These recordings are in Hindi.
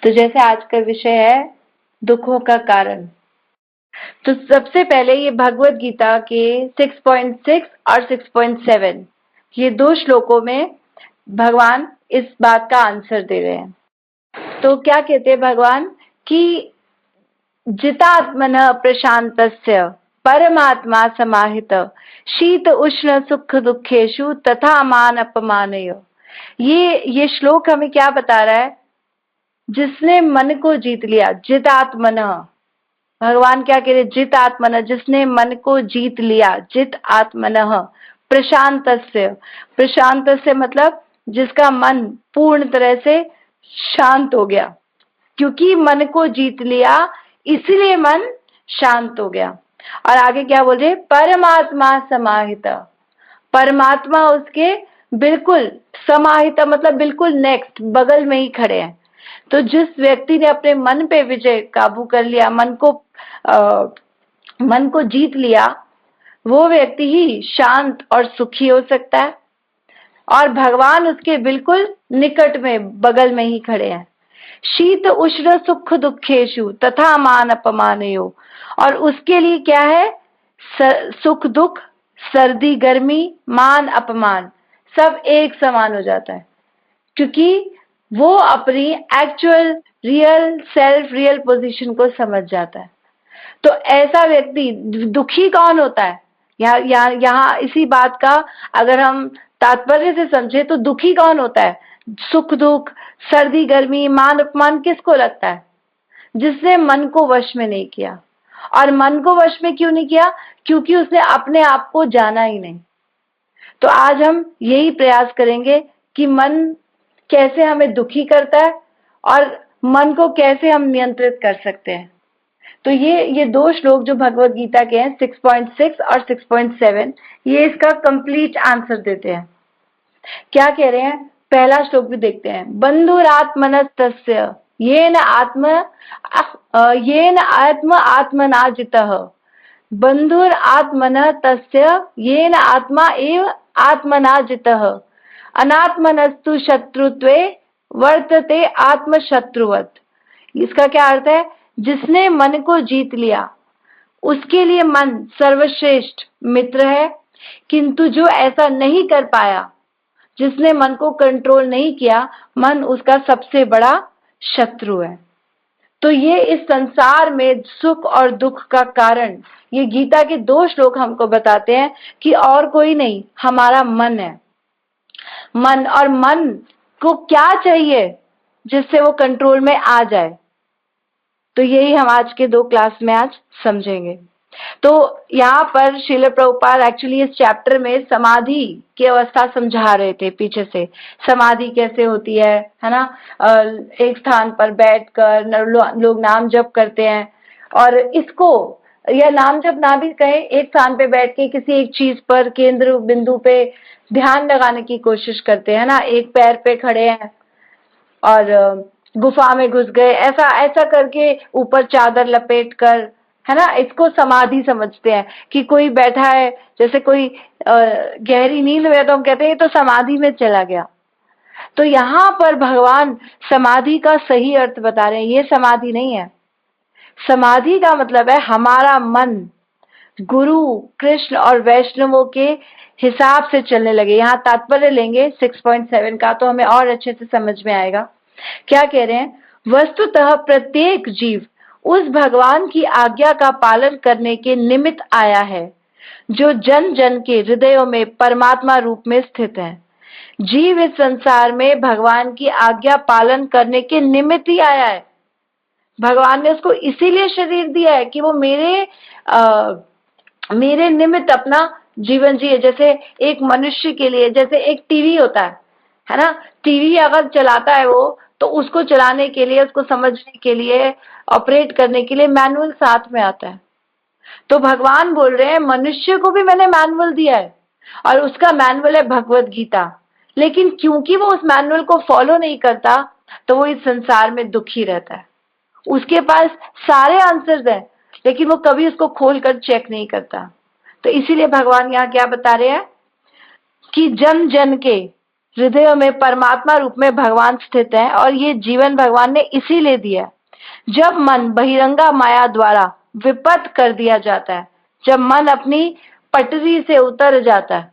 तो जैसे आज का विषय है दुखों का कारण, तो सबसे पहले ये भगवत गीता के 6.6 और 6.7 ये दो श्लोकों में भगवान इस बात का आंसर दे रहे हैं। तो क्या कहते हैं भगवान कि जितात्मनः प्रशांतस्य परमात्मा समाहित शीत उष्ण सुख दुखेषु तथा मान अपमानय। ये श्लोक हमें क्या बता रहा है? जिसने मन को जीत लिया, जित आत्मनः, भगवान क्या कह रहे? जित आत्मनः, जिसने मन को जीत लिया, जित आत्मनः प्रशांतस्य, प्रशांतस्य मतलब जिसका मन पूर्ण तरह से शांत हो गया। क्योंकि मन को जीत लिया इसलिए मन शांत हो गया। और आगे क्या बोल रहे? परमात्मा समाहित, परमात्मा उसके बिल्कुल समाहित मतलब बिल्कुल नेक्स्ट बगल में ही खड़े हैं। तो जिस व्यक्ति ने अपने मन पे विजय काबू कर लिया, मन को जीत लिया, वो व्यक्ति ही शांत और सुखी हो सकता है। और भगवान उसके बिल्कुल निकट में बगल में ही खड़े हैं। शीत उष्ण सुख दुखेषु तथा मान अपमानयो, और उसके लिए क्या है? सुख दुख, सर्दी गर्मी, मान अपमान सब एक समान हो जाता है, क्योंकि वो अपनी actual real self real position को समझ जाता है। तो ऐसा व्यक्ति, दुखी कौन होता है? यहाँ इसी बात का अगर हम तात्पर्य से समझे तो दुखी कौन होता है? सुख दुख, सर्दी गर्मी, मान अपमान किसको लगता है? जिसने मन को वश में नहीं किया। और मन को वश में क्यों नहीं किया? क्योंकि उसने अपने आप को जाना ही नहीं। तो आज हम यही प्रयास करेंगे कि मन कैसे हमें दुखी करता है और मन को कैसे हम नियंत्रित कर सकते हैं। तो ये दो श्लोक जो भगवत गीता के हैं 6.6 और 6.7, ये इसका कंप्लीट आंसर देते हैं। क्या कह रहे हैं? पहला श्लोक भी देखते हैं। बंधुरात्मनस्तस्य येन आत्म आत्मना जितः, बंधुर आत्मनः तस्य येन आत्मा एव आत्मना जितः, अनात्मनस्तु शत्रुत्वे वर्तते आत्मशत्रुवत्। इसका क्या अर्थ है? जिसने मन को जीत लिया उसके लिए मन सर्वश्रेष्ठ मित्र है, किंतु जो ऐसा नहीं कर पाया, जिसने मन को कंट्रोल नहीं किया, मन उसका सबसे बड़ा शत्रु है। तो ये इस संसार में सुख और दुख का कारण ये गीता के दो श्लोक हमको बताते हैं कि और कोई नहीं, हमारा मन है। मन, और मन को क्या चाहिए जिससे वो कंट्रोल में आ जाए? तो यही हम आज के दो क्लास में आज समझेंगे। तो यहाँ पर श्रील प्रभुपाद एक्चुअली इस चैप्टर में समाधि की अवस्था समझा रहे थे। पीछे से समाधि कैसे होती है ना? एक स्थान पर बैठकर लोग नाम जप करते हैं, और इसको या नाम जप ना भी कहे, एक स्थान पे बैठ के किसी एक चीज पर केंद्र बिंदु पे ध्यान लगाने की कोशिश करते हैं ना। एक पैर पे खड़े हैं और गुफा में घुस गए, ऐसा ऐसा करके ऊपर चादर लपेट कर, है ना, इसको समाधि समझते हैं। कि कोई बैठा है, जैसे कोई गहरी नींद में, तो हम कहते हैं तो समाधि में चला गया। तो यहाँ पर भगवान समाधि का सही अर्थ बता रहे हैं। ये समाधि नहीं है। समाधि का मतलब है हमारा मन गुरु कृष्ण और वैष्णवों के हिसाब से चलने लगे। यहाँ तात्पर्य लेंगे 6.7 का तो हमें और अच्छे से समझ में आएगा। क्या कह रहे हैं? वस्तुतः प्रत्येक जीव उस भगवान की आज्ञा का पालन करने के निमित्त आया है जो जन जन के हृदयों में परमात्मा रूप में स्थित है। जीव इस संसार में भगवान की आज्ञा पालन करने के निमित्त ही आया है। भगवान ने उसको इसीलिए शरीर दिया है कि वो मेरे निमित्त अपना जीवन जिए। जैसे एक मनुष्य के लिए, जैसे एक टीवी होता है ना, टीवी अगर चलाता है वो, तो उसको चलाने के लिए, उसको समझने के लिए, ऑपरेट करने के लिए मैनुअल साथ में आता है। तो भगवान बोल रहे हैं मनुष्य को भी मैंने मैनुअल दिया है, और उसका मैनुअल है भगवत गीता। लेकिन क्योंकि वो उस मैनुअल को फॉलो नहीं करता, तो वो इस संसार में दुखी रहता है। उसके पास सारे आंसर्स हैं, लेकिन वो कभी उसको खोलकर चेक नहीं करता। तो इसीलिए भगवान यहाँ क्या बता रहे हैं कि जन जन के, हृदयों में परमात्मा रूप में भगवान स्थित है और ये जीवन भगवान ने इसीलिए दिया है। जब मन बहिरंगा माया द्वारा विपत कर दिया जाता है, जब मन अपनी पटरी से उतर जाता है,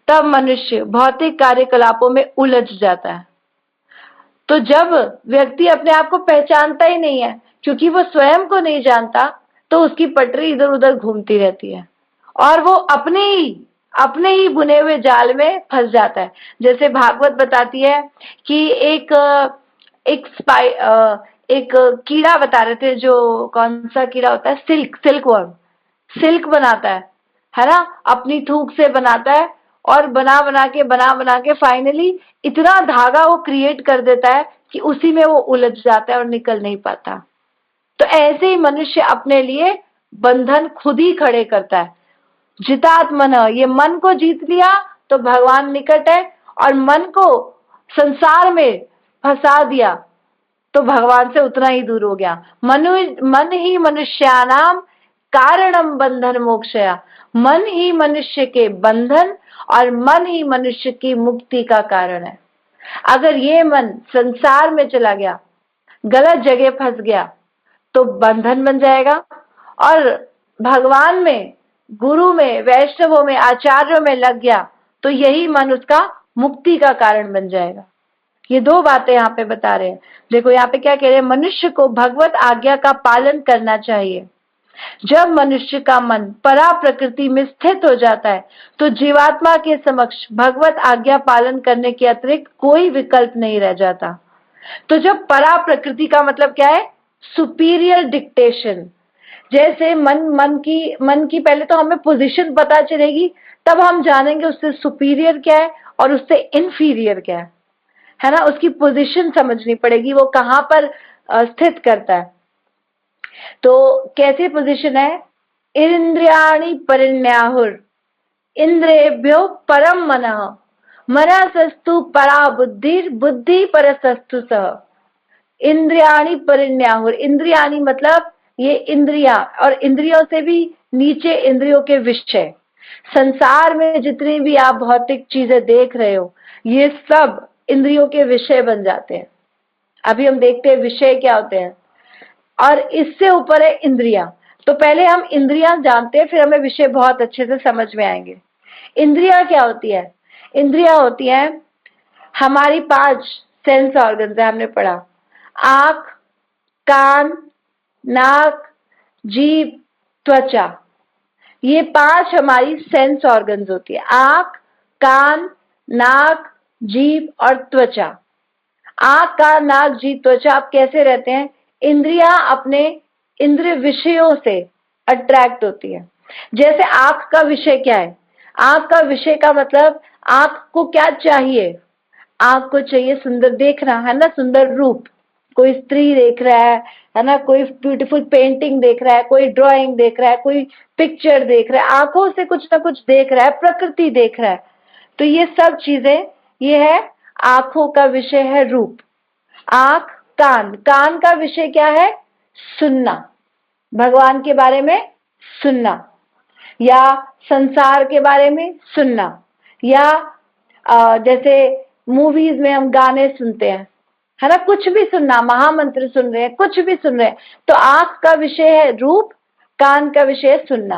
तब मनुष्य भौतिक कार्यकलापों में उलझ जाता है। तो जब व्यक्ति अपने आप को पहचानता ही नहीं है, क्योंकि वो स्वयं को नहीं जानता, तो उसकी पटरी इधर उधर घूमती रहती है और वो अपने ही बुने हुए जाल में फंस जाता है। जैसे भागवत बताती है कि एक कीड़ा बता रहे थे, जो कौन सा कीड़ा होता है, सिल्क वर्म, सिल्क बनाता है ना, अपनी थूक से बनाता है और बना बना के फाइनली इतना धागा वो क्रिएट कर देता है कि उसी में वो उलझ जाता है और निकल नहीं पाता। तो ऐसे ही मनुष्य अपने लिए बंधन खुद ही खड़े करता है। जितात्मन, ये मन को जीत लिया तो भगवान निकट है, और मन को संसार में फंसा दिया तो भगवान से उतना ही दूर हो गया। मन ही मनुष्यानाम कारणम बंधन मोक्षया, मन ही मनुष्य के बंधन और मन ही मनुष्य की मुक्ति का कारण है। अगर ये मन संसार में चला गया, गलत जगह फंस गया, तो बंधन बन जाएगा, और भगवान में, गुरु में, वैष्णवों में, आचार्यों में लग गया तो यही मन उसका मुक्ति का कारण बन जाएगा। ये दो बातें यहाँ पे बता रहे हैं। देखो यहाँ पे क्या कह रहे हैं, मनुष्य को भगवत आज्ञा का पालन करना चाहिए। जब मनुष्य का मन परा प्रकृति में स्थित हो जाता है तो जीवात्मा के समक्ष भगवत आज्ञा पालन करने के अतिरिक्त कोई विकल्प नहीं रह जाता। तो जब परा प्रकृति का मतलब क्या है, सुपीरियर डिक्टेशन। जैसे मन की पहले तो हमें पोजीशन पता चलेगी, तब हम जानेंगे उससे सुपीरियर क्या है और उससे इंफीरियर क्या है ना। उसकी पोजीशन समझनी पड़ेगी, वो कहां पर स्थित करता है। तो कैसी पोजीशन है, इंद्रियाणि परिण्याहुर इंद्रियेभ्यो परम मनः, मनसस्तु परा बुद्धि, बुद्धि परसस्तु सः। इंद्रियाणि परिण्याहुर, इंद्रियाणि मतलब ये इंद्रिया, और इंद्रियों से भी नीचे इंद्रियों के विषय। संसार में जितनी भी आप भौतिक चीजें देख रहे हो, ये सब इंद्रियों के विषय बन जाते हैं। अभी हम देखते हैं विषय क्या होते हैं, और इससे ऊपर है इंद्रिया। तो पहले हम इंद्रियां जानते हैं, फिर हमें विषय बहुत अच्छे से समझ में आएंगे। इंद्रिया क्या होती है, इंद्रिया होती है हमारी 5 सेंस ऑर्गन्स है, हमने पढ़ा, आंख, कान, नाक, जीभ, त्वचा। ये 5 हमारी सेंस ऑर्गन्स होती है, आंख, कान, नाक, जीभ और त्वचा। आंख, कान, नाक, जीभ, त्वचा आप कैसे रहते हैं, इंद्रियां अपने इंद्रिय विषयों से अट्रैक्ट होती है। जैसे आंख का विषय क्या है, आंख का विषय का मतलब आंख को क्या चाहिए, आंख को चाहिए सुंदर देखना, है ना, सुंदर रूप। कोई स्त्री देख रहा है ना, कोई ब्यूटीफुल पेंटिंग देख रहा है, कोई ड्राइंग देख रहा है, कोई पिक्चर देख रहा है, आंखों से कुछ ना कुछ देख रहा है, प्रकृति देख रहा है। तो ये सब चीजें, ये है आंखों का विषय है रूप। आंख, कान, कान का विषय क्या है, सुनना, भगवान के बारे में सुनना, या संसार के बारे में सुनना, या जैसे मूवीज में हम गाने सुनते हैं, है ना, कुछ भी सुनना, महामंत्र सुन रहे हैं, कुछ भी सुन रहे हैं। तो आंख का विषय है रूप, कान का विषय है सुनना।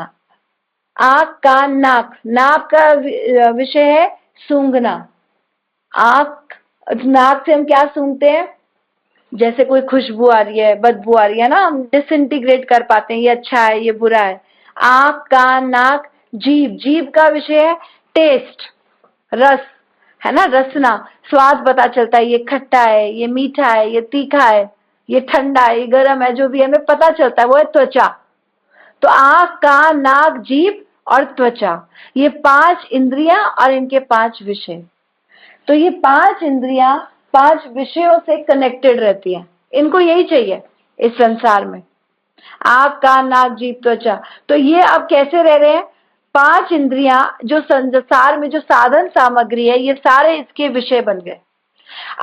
आंख, कान, नाक, नाक का विषय है सूंघना। आंख, नाक से हम क्या सूंघते हैं, जैसे कोई खुशबू आ रही है, बदबू आ रही है ना, हम डिसइंटीग्रेट कर पाते हैं, ये अच्छा है, ये बुरा है। आंख, कान, नाक, जीभ, जीभ का विषय है टेस्ट, रस, है ना, रसना, स्वाद पता चलता है, ये खट्टा है, ये मीठा है, ये तीखा है, ये ठंडा है, ये गर्म है, जो भी हमें पता चलता है वो है त्वचा। तो आंख, कान, नाक, जीभ और त्वचा, ये 5 इंद्रियां और इनके 5 विषय। तो ये 5 इंद्रियां 5 विषयों से कनेक्टेड रहती हैं, इनको यही चाहिए इस संसार में, आंख, कान, नाक, जीभ, त्वचा। तो ये अब कैसे रह रहे हैं, 5 इंद्रियां जो संसार में जो साधन सामग्री है, ये सारे इसके विषय बन गए।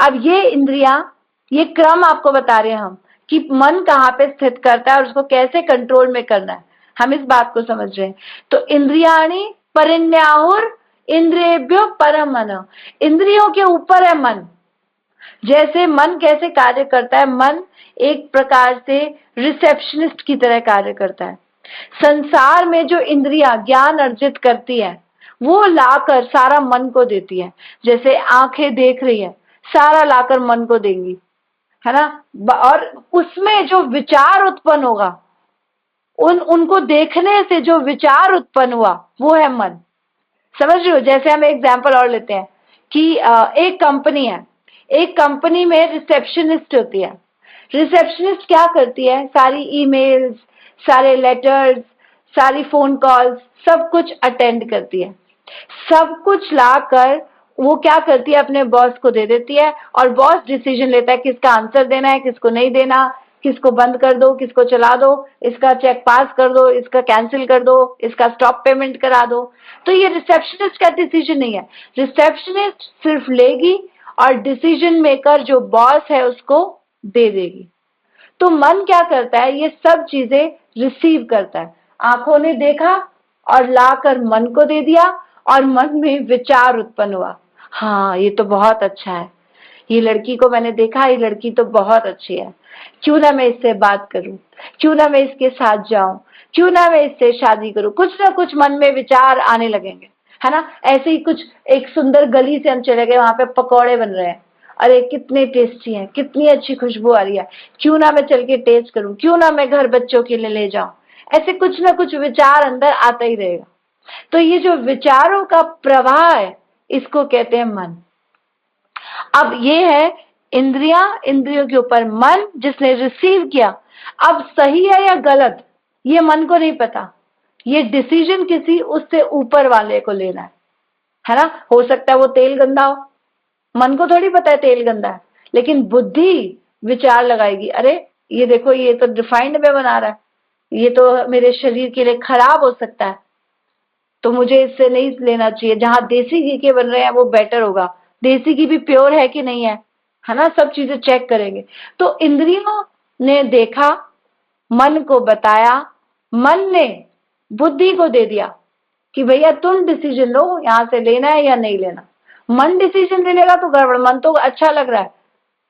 अब ये इंद्रियां, ये क्रम आपको बता रहे हैं हम कि मन कहाँ पे स्थित करता है और उसको कैसे कंट्रोल में करना है, हम इस बात को समझ रहे हैं। तो इंद्रियाणि परिण्याहुर इंद्रियेभ्यो परम मन, इंद्रियों के ऊपर है मन। जैसे मन कैसे कार्य करता है, मन एक प्रकार से रिसेप्शनिस्ट की तरह कार्य करता है। संसार में जो इंद्रियां ज्ञान अर्जित करती है वो लाकर सारा मन को देती है। जैसे आंखें देख रही है, सारा लाकर मन को देंगी, है ना। और उसमें जो विचार उत्पन्न होगा, उनको देखने से जो विचार उत्पन्न हुआ वो है मन। समझ रहे हो? जैसे हम एग्जाम्पल और लेते हैं कि एक कंपनी है, एक कंपनी में रिसेप्शनिस्ट होती है। रिसेप्शनिस्ट क्या करती है? सारी ईमेल्स, सारे लेटर्स, सारी फोन कॉल्स, सब कुछ अटेंड करती है। सब कुछ लाकर वो क्या करती है? अपने बॉस को दे देती है, और बॉस डिसीजन लेता है किसका आंसर देना है, किसको नहीं देना, किसको बंद कर दो, किसको चला दो, इसका चेक पास कर दो, इसका कैंसिल कर दो, इसका स्टॉप पेमेंट करा दो। तो ये रिसेप्शनिस्ट का डिसीजन नहीं है। रिसेप्शनिस्ट सिर्फ लेगी और डिसीजन मेकर जो बॉस है उसको दे देगी। तो मन क्या करता है? ये सब चीजें रिसीव करता है। आंखों ने देखा और लाकर मन को दे दिया, और मन में विचार उत्पन्न हुआ, हाँ ये तो बहुत अच्छा है, ये लड़की को मैंने देखा, ये लड़की तो बहुत अच्छी है, क्यों ना मैं इससे बात करूं, क्यों ना मैं इसके साथ जाऊं, क्यों ना मैं इससे शादी करूं। कुछ ना कुछ मन में विचार आने लगेंगे, है ना। ऐसे ही कुछ एक सुंदर गली से हम चले गए, वहां पे पकौड़े बन रहे हैं, अरे कितने टेस्टी हैं, कितनी अच्छी खुशबू आ रही है, क्यों ना मैं चल के टेस्ट करूं, क्यों ना मैं घर बच्चों के लिए ले जाऊं। ऐसे कुछ ना कुछ विचार अंदर आता ही रहेगा। तो ये जो विचारों का प्रवाह है, इसको कहते हैं मन। अब ये है इंद्रियां, इंद्रियों के ऊपर मन जिसने रिसीव किया। अब सही है या गलत ये मन को नहीं पता, ये डिसीजन किसी उससे ऊपर वाले को लेना है ना। हो सकता है वो तेल गंदा हो, मन को थोड़ी पता है तेल गंदा है, लेकिन बुद्धि विचार लगाएगी, अरे ये देखो ये तो रिफाइंड में बना रहा है, ये तो मेरे शरीर के लिए खराब हो सकता है, तो मुझे इससे नहीं लेना चाहिए। जहां देसी घी के बन रहे हैं वो बेटर होगा, देसी घी भी प्योर है कि नहीं है ना। सब चीजें चेक करेंगे। तो इंद्रियों ने देखा, मन को बताया, मन ने बुद्धि को दे दिया कि भैया तुम डिसीजन लो, यहां से लेना है या नहीं लेना। मन डिसीजन ले लेगा तो गड़बड़। मन तो अच्छा लग रहा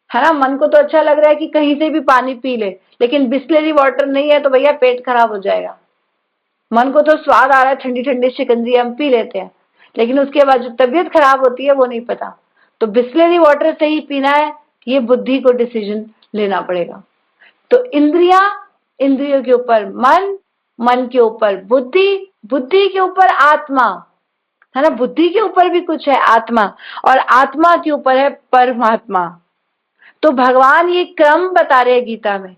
है ना। मन को तो अच्छा लग रहा है कि कहीं से भी पानी पी ले, लेकिन बिस्लरी वाटर नहीं है तो भैया पेट खराब हो जाएगा। मन को तो स्वाद आ रहा है, ठंडी ठंडी शिकंजी हम पी लेते हैं, लेकिन उसके बाद जो तबीयत खराब होती है वो नहीं पता। तो बिस्लरी वाटर से ही पीना है, ये बुद्धि को डिसीजन लेना पड़ेगा। तो इंद्रियां, इंद्रियों के ऊपर मन, मन के ऊपर बुद्धि, बुद्धि के ऊपर आत्मा, है ना। बुद्धि के ऊपर भी कुछ है आत्मा, और आत्मा के ऊपर है परमात्मा। तो भगवान ये क्रम बता रहे हैं गीता में।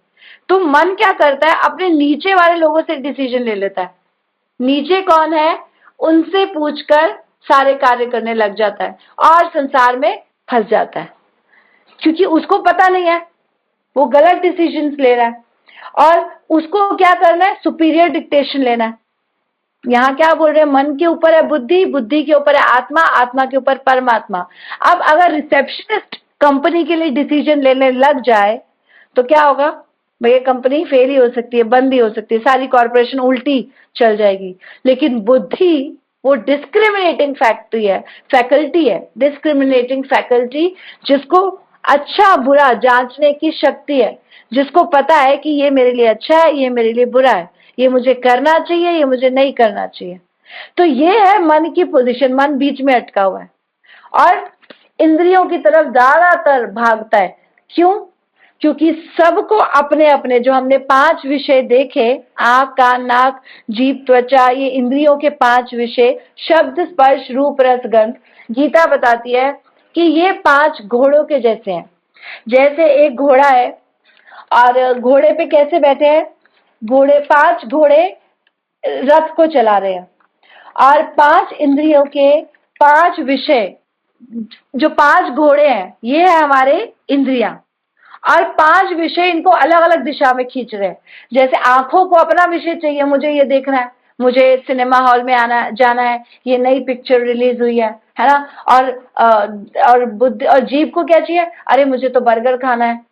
तो मन क्या करता है? अपने नीचे वाले लोगों से डिसीजन ले लेता है। नीचे कौन है उनसे पूछकर सारे कार्य करने लग जाता है, और संसार में फंस जाता है, क्योंकि उसको पता नहीं है, वो गलत डिसीजंस ले रहा है। और उसको क्या करना है? सुपीरियर डिक्टेशन लेना है। यहाँ क्या बोल रहे हैं? मन के ऊपर है बुद्धि, बुद्धि के ऊपर है आत्मा, आत्मा के ऊपर परमात्मा। अब अगर रिसेप्शनिस्ट कंपनी के लिए डिसीजन लेने लग जाए तो क्या होगा? भैया कंपनी फेल ही हो सकती है, बंद ही हो सकती है, सारी कॉर्पोरेशन उल्टी चल जाएगी। लेकिन बुद्धि वो डिस्क्रिमिनेटिंग फैकल्टी है, डिस्क्रिमिनेटिंग फैकल्टी, जिसको अच्छा बुरा जांचने की शक्ति है, जिसको पता है कि ये मेरे लिए अच्छा है, ये मेरे लिए बुरा है, ये मुझे करना चाहिए, ये मुझे नहीं करना चाहिए। तो ये है मन की पोजीशन। मन बीच में अटका हुआ है और इंद्रियों की तरफ ज्यादातर भागता है। क्यों? क्योंकि सबको अपने अपने, जो हमने 5 विषय देखे, आंख, कान, नाक, जीभ, त्वचा, ये इंद्रियों के 5 विषय, शब्द, स्पर्श, रूप, रस, गंध। गीता बताती है कि ये 5 घोड़ों के जैसे हैं। जैसे एक घोड़ा है और घोड़े पे कैसे बैठे हैं? 5 घोड़े रथ को चला रहे हैं, और 5 इंद्रियों के 5 विषय, जो 5 घोड़े हैं ये है हमारे इंद्रियां, और 5 विषय इनको अलग अलग दिशा में खींच रहे हैं। जैसे आंखों को अपना विषय चाहिए, मुझे ये देखना है, मुझे सिनेमा हॉल में जाना है, ये नई पिक्चर रिलीज हुई है ना। और बुद्धि और जीभ को क्या चाहिए? अरे मुझे तो बर्गर खाना है।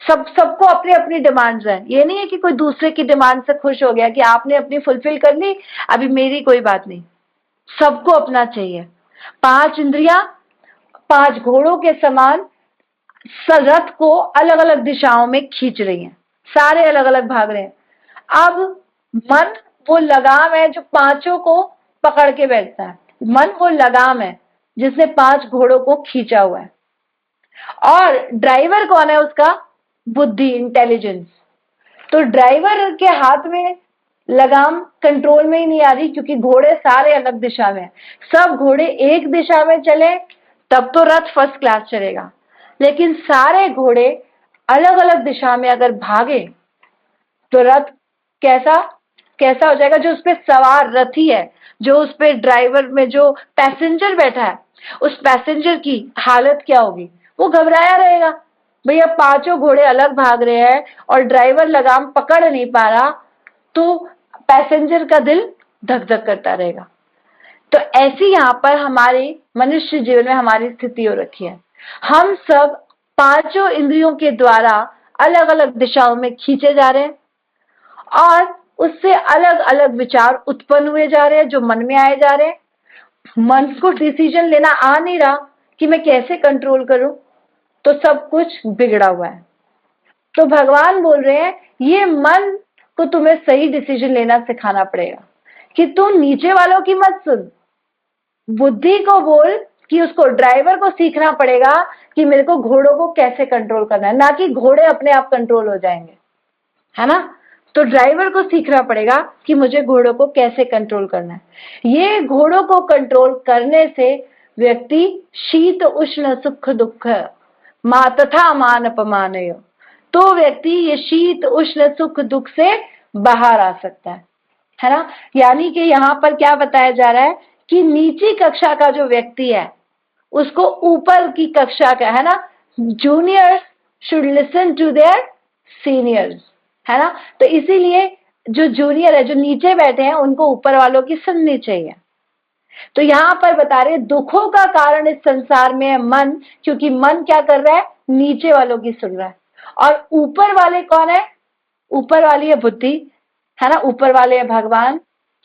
सबको अपनी अपनी डिमांड्स हैं। ये नहीं है कि कोई दूसरे की डिमांड से खुश हो गया कि आपने अपनी फुलफिल कर ली, अभी मेरी कोई बात नहीं। सबको अपना चाहिए। पांच इंद्रियां पांच घोड़ों के समान रथ को अलग अलग दिशाओं में खींच रही हैं, सारे अलग अलग भाग रहे हैं। अब मन वो लगाम है जो पांचों को पकड़ के बैठता है। मन वो लगाम है जिसने पांच घोड़ों को खींचा हुआ है। और ड्राइवर कौन है उसका? बुद्धि, इंटेलिजेंस। तो ड्राइवर के हाथ में लगाम कंट्रोल में ही नहीं आ रही, क्योंकि घोड़े सारे अलग दिशा में हैं। सब घोड़े एक दिशा में चले तब तो रथ फर्स्ट क्लास चलेगा, लेकिन सारे घोड़े अलग अलग दिशा में अगर भागे तो रथ कैसा कैसा हो जाएगा? जो उस पे सवार रथी है, जो उस पे ड्राइवर में जो पैसेंजर बैठा है, उस पैसेंजर की हालत क्या होगी? वो घबराया रहेगा। भैया पांचों घोड़े अलग भाग रहे हैं और ड्राइवर लगाम पकड़ नहीं पा रहा, तो पैसेंजर का दिल धक धक करता रहेगा। तो ऐसी यहाँ पर हमारे मनुष्य जीवन में हमारी स्थिति हो रखी है। हम सब पांचों इंद्रियों के द्वारा अलग अलग दिशाओं में खींचे जा रहे हैं और उससे अलग अलग विचार उत्पन्न हुए जा रहे हैं, जो मन में आए जा रहे हैं। मन को डिसीजन लेना आ नहीं रहा कि मैं कैसे कंट्रोल करूं, तो सब कुछ बिगड़ा हुआ है। तो भगवान बोल रहे हैं ये मन को तुम्हें सही डिसीजन लेना सिखाना पड़ेगा कि तू नीचे वालों की मत सुन। बुद्धि को बोल कि उसको, ड्राइवर को सीखना पड़ेगा कि मेरे को घोड़ों को कैसे कंट्रोल करना है, ना कि घोड़े अपने आप कंट्रोल हो जाएंगे, है ना। तो ड्राइवर को सीखना पड़ेगा कि मुझे घोड़ों को कैसे कंट्रोल करना है। ये घोड़ों को कंट्रोल करने से व्यक्ति शीत उष्ण सुख दुख मा तथा मान अपमानयो, तो व्यक्ति ये शीत उष्ण सुख दुख से बाहर आ सकता है ना। यानी कि यहाँ पर क्या बताया जा रहा है कि नीची कक्षा का जो व्यक्ति है उसको ऊपर की कक्षा का, है ना, juniors should listen to their seniors, है ना। तो इसीलिए जो जूनियर है, जो नीचे बैठे हैं, उनको ऊपर वालों की सुननी चाहिए। तो यहाँ पर बता रहे दुखों का कारण इस संसार में है मन, क्योंकि मन क्या कर रहा है? नीचे वालों की सुन रहा है। और ऊपर वाले कौन है? ऊपर वाली है बुद्धि, है ना। ऊपर वाले है भगवान,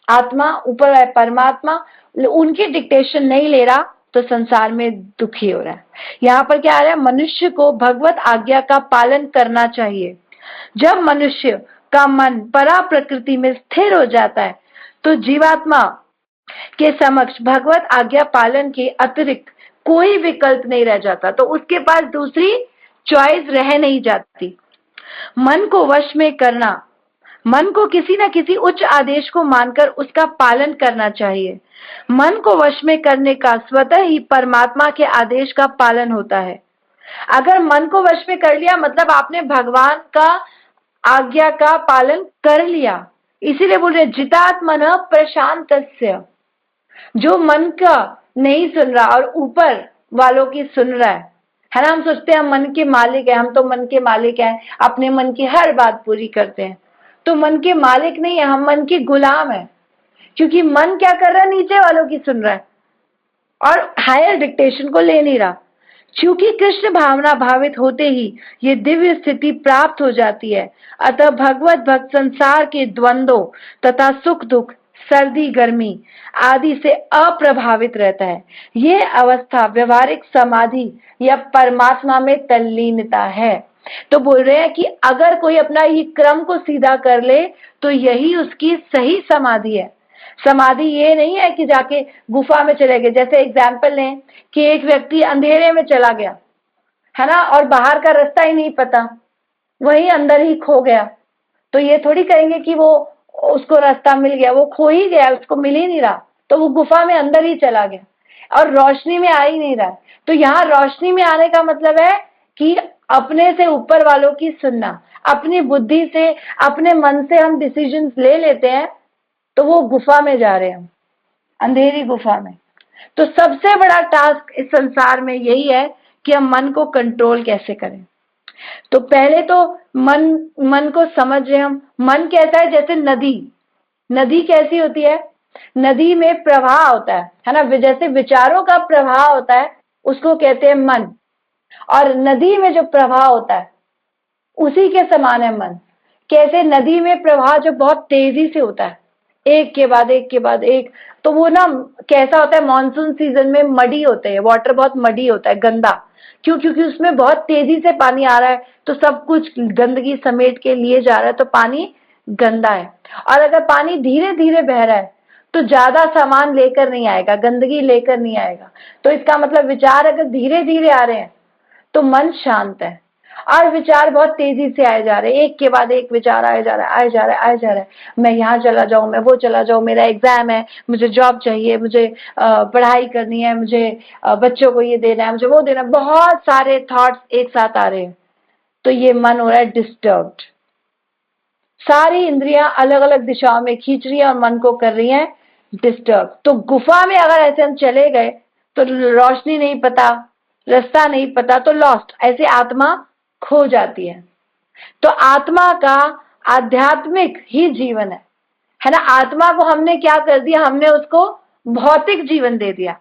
आत्मा, ऊपर है परमात्मा। उनकी डिक्टेशन नहीं ले रहा तो संसार में दुखी हो रहा है। यहाँ पर क्या आ रहा है? मनुष्य को भगवत आज्ञा का पालन करना चाहिए। जब मनुष्य का मन परा प्रकृति में स्थिर हो जाता है तो जीवात्मा के समक्ष भगवत आज्ञा पालन के अतिरिक्त कोई विकल्प नहीं रह जाता, तो उसके पास दूसरी चॉइस रह नहीं जाती। मन को वश में करना, मन को किसी न किसी उच्च आदेश को मानकर उसका पालन करना चाहिए। मन को वश में करने का स्वतः ही परमात्मा के आदेश का पालन होता है। अगर मन को वश में कर लिया मतलब आपने भगवान का आज्ञा का पालन कर लिया। इसीलिए बोल रहे जितात्मन प्रशांतस्य, जो मन का नहीं सुन रहा और ऊपर वालों की सुन रहा है ना। हम सोचते हैं हम मन के मालिक हैं, हम तो मन के मालिक हैं, अपने मन की हर बात पूरी करते हैं। तो मन के मालिक नहीं है, हम मन के गुलाम है, क्योंकि मन क्या कर रहा है? नीचे वालों की सुन रहा है और हायर डिक्टेशन को ले नहीं रहा। क्योंकि कृष्ण भावना भावित होते ही ये दिव्य स्थिति प्राप्त हो जाती है, अतः भगवत भक्त संसार के द्वंद्वों तथा सुख दुख, सर्दी गर्मी आदि से अप्रभावित रहता है। ये अवस्था व्यवहारिक समाधि या परमात्मा में तल्लीनता है। तो बोल रहे हैं कि अगर कोई अपना ये क्रम को सीधा कर ले तो यही उसकी सही समाधि है। समाधि ये नहीं है कि जाके गुफा में चले गए। जैसे एग्जाम्पल लें कि एक व्यक्ति अंधेरे में चला गया, है ना, और बाहर का रास्ता ही नहीं पता, वही अंदर ही खो गया, तो ये थोड़ी कहेंगे कि वो उसको रास्ता मिल गया। वो खो ही गया, उसको मिल ही नहीं रहा, तो वो गुफा में अंदर ही चला गया और रोशनी में आ ही नहीं रहा। तो यहाँ रोशनी में आने का मतलब है कि अपने से ऊपर वालों की सुनना, अपनी बुद्धि से, अपने मन से हम डिसीजंस ले लेते हैं, तो वो गुफा में जा रहे हैं, हम अंधेरी गुफा में। तो सबसे बड़ा टास्क इस संसार में यही है कि हम मन को कंट्रोल कैसे करें। तो पहले तो मन को समझे हम। मन कैसा है? जैसे नदी, नदी कैसी होती है? नदी में प्रवाह होता है ना। जैसे विचारों का प्रवाह होता है उसको कहते हैं मन, और नदी में जो प्रवाह होता है उसी के समान है मन। कैसे? नदी में प्रवाह जो बहुत तेजी से होता है, एक के बाद एक के बाद एक। तो वो ना कैसा होता है, मानसून सीजन में मडी होते हैं, वाटर बहुत मडी होता है, गंदा। क्यों? क्योंकि उसमें बहुत तेजी से पानी आ रहा है, तो सब कुछ गंदगी समेट के लिए जा रहा है, तो पानी गंदा है। और अगर पानी धीरे धीरे बह रहा है तो ज्यादा सामान लेकर नहीं आएगा, गंदगी लेकर नहीं आएगा। तो इसका मतलब विचार अगर धीरे धीरे आ रहे हैं तो मन शांत है, और विचार बहुत तेजी से आए जा रहे हैं, एक के बाद एक विचार आए जा रहा है, आए जा रहा है, आए जा रहा है। मैं यहाँ चला जाऊं, मैं वो चला जाऊं, मेरा एग्जाम है, मुझे जॉब चाहिए, मुझे पढ़ाई करनी है, मुझे बच्चों को ये देना है, मुझे वो देना है, बहुत सारे थॉट्स एक साथ आ रहे हैं। तो ये मन हो रहा है डिस्टर्ब्ड, सारी इंद्रियां अलग अलग दिशाओं में खींच रही है और मन को कर रही है डिस्टर्ब। तो गुफा में अगर ऐसे हम चले गए तो रोशनी नहीं पता, रास्ता नहीं पता, तो लॉस्ट, ऐसे आत्मा खो जाती है। तो आत्मा का आध्यात्मिक ही जीवन है ना। आत्मा को हमने क्या कर दिया, हमने उसको भौतिक जीवन दे दिया।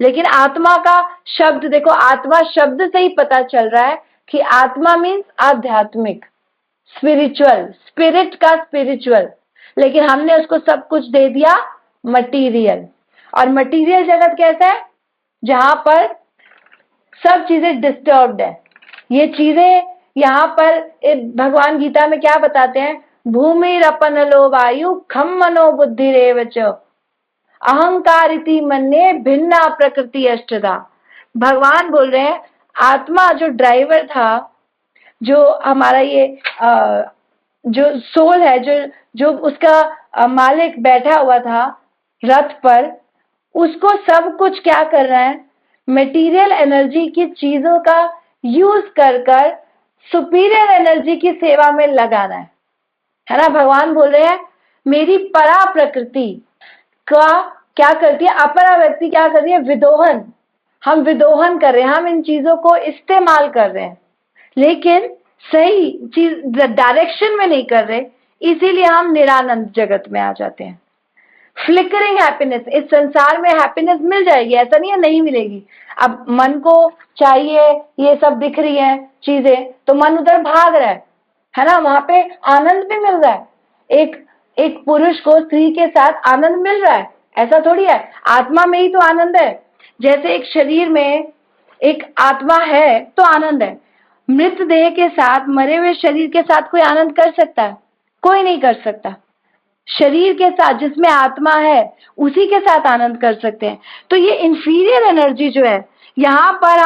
लेकिन आत्मा का शब्द देखो, आत्मा शब्द से ही पता चल रहा है कि आत्मा मीन्स आध्यात्मिक, स्पिरिचुअल, स्पिरिट का स्पिरिचुअल। लेकिन हमने उसको सब कुछ दे दिया मटीरियल। और मटीरियल जगत कैसा है, जहां पर सब चीजें डिस्टर्ब्ड है। ये चीजें यहाँ पर भगवान गीता में क्या बताते हैं, भूमि रपन लो वायु खम मनो बुद्धि रेवच अहंकार इति मन्ये भिन्ना प्रकृति अष्टधा। भगवान बोल रहे हैं आत्मा जो ड्राइवर था, जो हमारा ये जो सोल है, जो जो उसका मालिक बैठा हुआ था रथ पर, उसको सब कुछ क्या कर रहा है, मटेरियल एनर्जी की चीजों का यूज कर कर सुपीरियर एनर्जी की सेवा में लगाना है ना। भगवान बोल रहे हैं मेरी परा प्रकृति का क्या करती है, अपरा व्यक्ति क्या कर रही है, विदोहन। हम विदोहन कर रहे हैं, हम इन चीजों को इस्तेमाल कर रहे हैं, लेकिन सही चीज डायरेक्शन में नहीं कर रहे, इसीलिए हम निरानंद जगत में आ जाते हैं। फ्लिकरिंग हैप्पीनेस, इस संसार में हैप्पीनेस मिल जाएगी, ऐसा नहीं है नहीं मिलेगी। अब मन को चाहिए, ये सब दिख रही है चीजें, तो मन उधर भाग रहा है ना। वहां पे आनंद भी मिल रहा है, एक एक पुरुष को स्त्री के साथ आनंद मिल रहा है, ऐसा थोड़ी है। आत्मा में ही तो आनंद है। जैसे एक शरीर में एक आत्मा है तो आनंद है, मृत देह के साथ, मरे हुए शरीर के साथ कोई आनंद कर सकता है? कोई नहीं कर सकता। शरीर के साथ जिसमें आत्मा है उसी के साथ आनंद कर सकते हैं। तो ये इंफीरियर एनर्जी जो है, यहाँ पर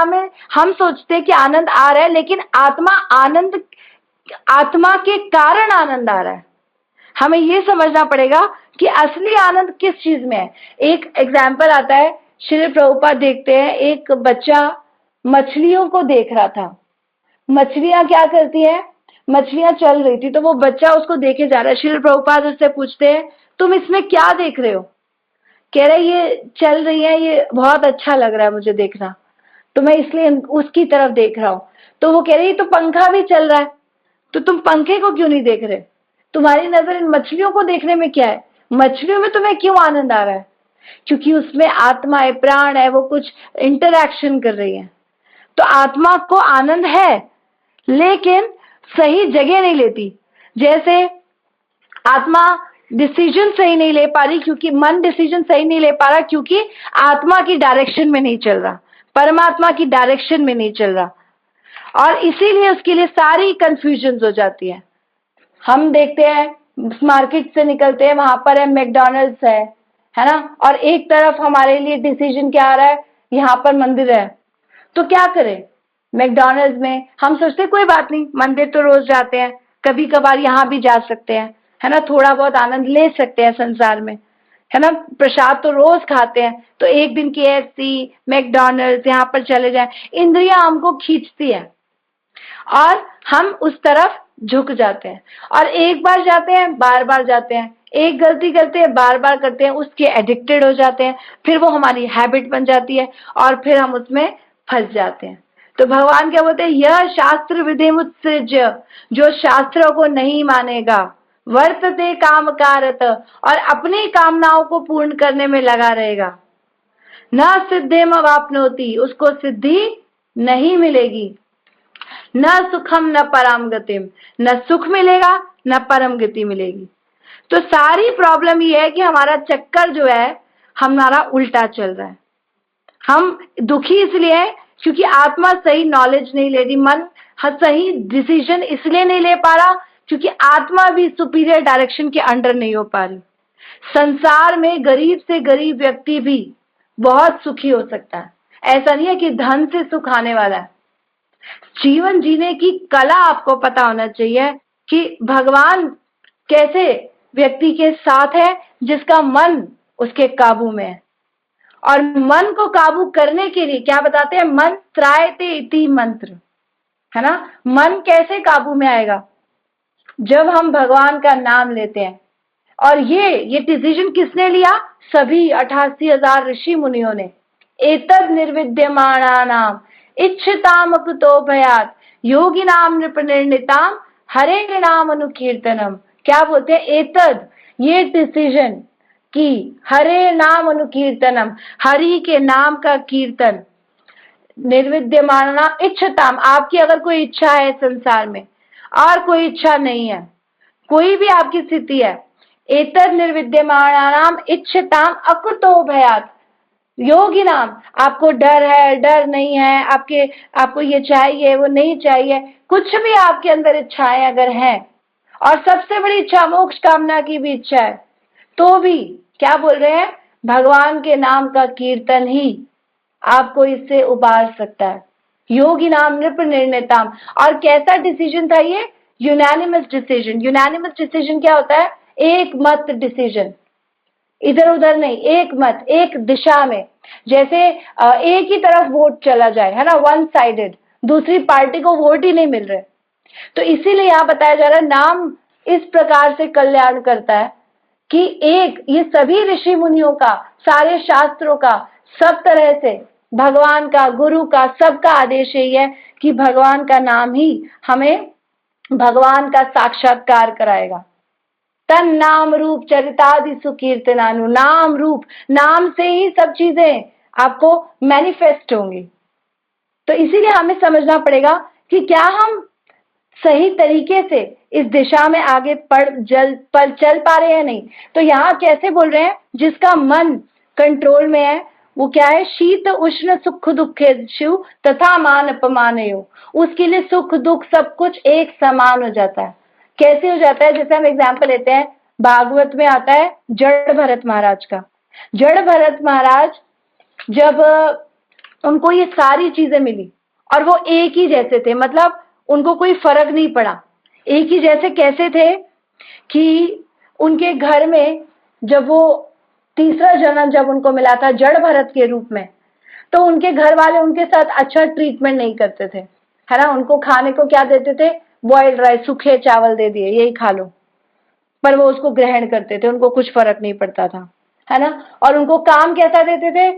हम सोचते हैं कि आनंद आ रहा है, लेकिन आत्मा के कारण आनंद आ रहा है। हमें ये समझना पड़ेगा कि असली आनंद किस चीज में है। एक एग्जाम्पल आता है, श्री प्रभुपाद देखते हैं, एक बच्चा मछलियों को देख रहा था। मछलियां क्या करती है, मछलियां चल रही थी, तो वो बच्चा उसको देखे जा रहा है। श्री प्रभुपाद उससे पूछते हैं तुम इसमें क्या देख रहे हो? कह रहे ये चल रही है, ये बहुत अच्छा लग रहा है मुझे देखना, तो मैं इसलिए उसकी तरफ देख रहा हूं। तो वो कह रही तो पंखा भी चल रहा है, तो तुम पंखे को क्यों नहीं देख रहे? तुम्हारी नजर इन मछलियों को देखने में क्या है? मछलियों में तुम्हें क्यों आनंद आ रहा है? क्योंकि उसमें आत्मा है, प्राण है, वो कुछ इंटरैक्शन कर रही है। तो आत्मा को आनंद है, लेकिन सही जगह नहीं लेती। जैसे आत्मा डिसीजन सही नहीं ले पा रही, क्योंकि मन डिसीजन सही नहीं ले पा रहा, क्योंकि आत्मा की डायरेक्शन में नहीं चल रहा, परमात्मा की डायरेक्शन में नहीं चल रहा, और इसीलिए उसके लिए सारी कंफ्यूजन हो जाती है। हम देखते हैं मार्केट से निकलते हैं, वहां पर है मैकडॉनल्ड्स है ना, और एक तरफ हमारे लिए डिसीजन क्या आ रहा है, यहाँ पर मंदिर है, तो क्या करें? मैकडॉनल्ड्स में हम सोचते कोई बात नहीं, मंदिर तो रोज जाते हैं, कभी कभार यहाँ भी जा सकते हैं, है ना, थोड़ा बहुत आनंद ले सकते हैं संसार में, है ना, प्रसाद तो रोज खाते हैं, तो एक दिन KFC, मैकडॉनल्ड्स यहाँ पर चले जाएं, इंद्रियां हमको खींचती है और हम उस तरफ झुक जाते हैं। और एक बार जाते हैं, बार बार जाते हैं, एक गलती करते हैं, बार बार करते हैं, उसके एडिक्टेड हो जाते हैं, फिर वो हमारी हैबिट बन जाती है और फिर हम उसमें फंस जाते हैं। तो भगवान क्या बोलते हैं, यह शास्त्र विधि मुत्सृज्य, जो शास्त्रों को नहीं मानेगा, वर्तते काम कारत, और अपनी कामनाओं को पूर्ण करने में लगा रहेगा, न सिद्धिम वापनोति, उसको सिद्धि नहीं मिलेगी, न सुखम न परम गतिम, न सुख मिलेगा न परम गति मिलेगी। तो सारी प्रॉब्लम ये है कि हमारा चक्कर जो है हमारा उल्टा चल रहा है। हम दुखी इसलिए है क्योंकि आत्मा सही नॉलेज नहीं ले रही, मन सही डिसीजन इसलिए नहीं ले पा रहा क्योंकि आत्मा भी सुपीरियर डायरेक्शन के अंडर नहीं हो पा रही। संसार में गरीब से गरीब व्यक्ति भी बहुत सुखी हो सकता है। ऐसा नहीं है कि धन से सुख आने वाला है। जीवन जीने की कला आपको पता होना चाहिए कि भगवान कैसे व्यक्ति के साथ है जिसका मन उसके काबू में है। और मन को काबू करने के लिए क्या बताते हैं, मन त्रायते इति मंत्र, है ना। मन कैसे काबू में आएगा, जब हम भगवान का नाम लेते हैं। और ये डिसीजन किसने लिया, सभी 88,000 ऋषि मुनियों ने। एतद निर्विद्यमाना नाम इच्छताम अकुतो भयात योगी नाम नृपनिर्णिताम हरे नाम अनुकीर्तनम। क्या बोलते हैं, एतद ये डिसीजन कि हरे नाम अनुकीर्तनम, हरि के नाम का कीर्तन, निर्विद्यमाना इच्छताम, आपकी अगर कोई इच्छा है संसार में और कोई इच्छा नहीं है, कोई भी आपकी स्थिति है, एतद निर्विद्यमानाम इच्छताम अकुतो भयात योगी नाम, आपको डर है, डर नहीं है, आपको ये चाहिए वो नहीं चाहिए, कुछ भी आपके अंदर इच्छाएं अगर हैं, और सबसे बड़ी इच्छा मोक्ष कामना की भी इच्छा है, तो भी क्या बोल रहे हैं, भगवान के नाम का कीर्तन ही आपको इससे उबार सकता है। योगी नाम नृप निर्णयताम। और कैसा डिसीजन था ये, यूनानिमस डिसीजन। यूनानिमस डिसीजन क्या होता है, एक मत डिसीजन, इधर उधर नहीं, एक मत, एक दिशा में। जैसे एक ही तरफ वोट चला जाए, है ना, वन साइडेड, दूसरी पार्टी को वोट ही नहीं मिल रहे। तो इसीलिए यहां बताया जा रहा है नाम इस प्रकार से कल्याण करता है कि एक ये सभी ऋषि मुनियों का, सारे शास्त्रों का, सब तरह से भगवान का, गुरु का, सबका आदेश यही है कि भगवान का नाम ही हमें भगवान का साक्षात्कार कराएगा। तन नाम रूप चरितादि सुकीर्तनानु, नाम रूप, नाम से ही सब चीजें आपको मैनिफेस्ट होंगी। तो इसीलिए हमें समझना पड़ेगा कि क्या हम सही तरीके से इस दिशा में आगे पर चल पा रहे हैं नहीं। तो यहाँ कैसे बोल रहे हैं, जिसका मन कंट्रोल में है वो क्या है, शीत उष्ण सुख दुखेषु तथा मान अपमानयो, उसके लिए सुख दुख सब कुछ एक समान हो जाता है। कैसे हो जाता है, जैसे हम एग्जाम्पल लेते हैं, भागवत में आता है जड़ भरत महाराज का। जड़ भरत महाराज जब उनको ये सारी चीजें मिली और वो एक ही जैसे थे, मतलब उनको कोई फर्क नहीं पड़ा, एक ही जैसे कैसे थे कि उनके घर में जब वो तीसरा जन्म जब उनको मिला था जड़ भरत के रूप में, तो उनके घर वाले उनके साथ अच्छा ट्रीटमेंट नहीं करते थे, है ना। उनको खाने को क्या देते थे, बॉइल्ड राइस, सूखे चावल दे दिए, यही खा लो, पर वो उसको ग्रहण करते थे, उनको कुछ फर्क नहीं पड़ता था, है ना। और उनको काम कैसा देते थे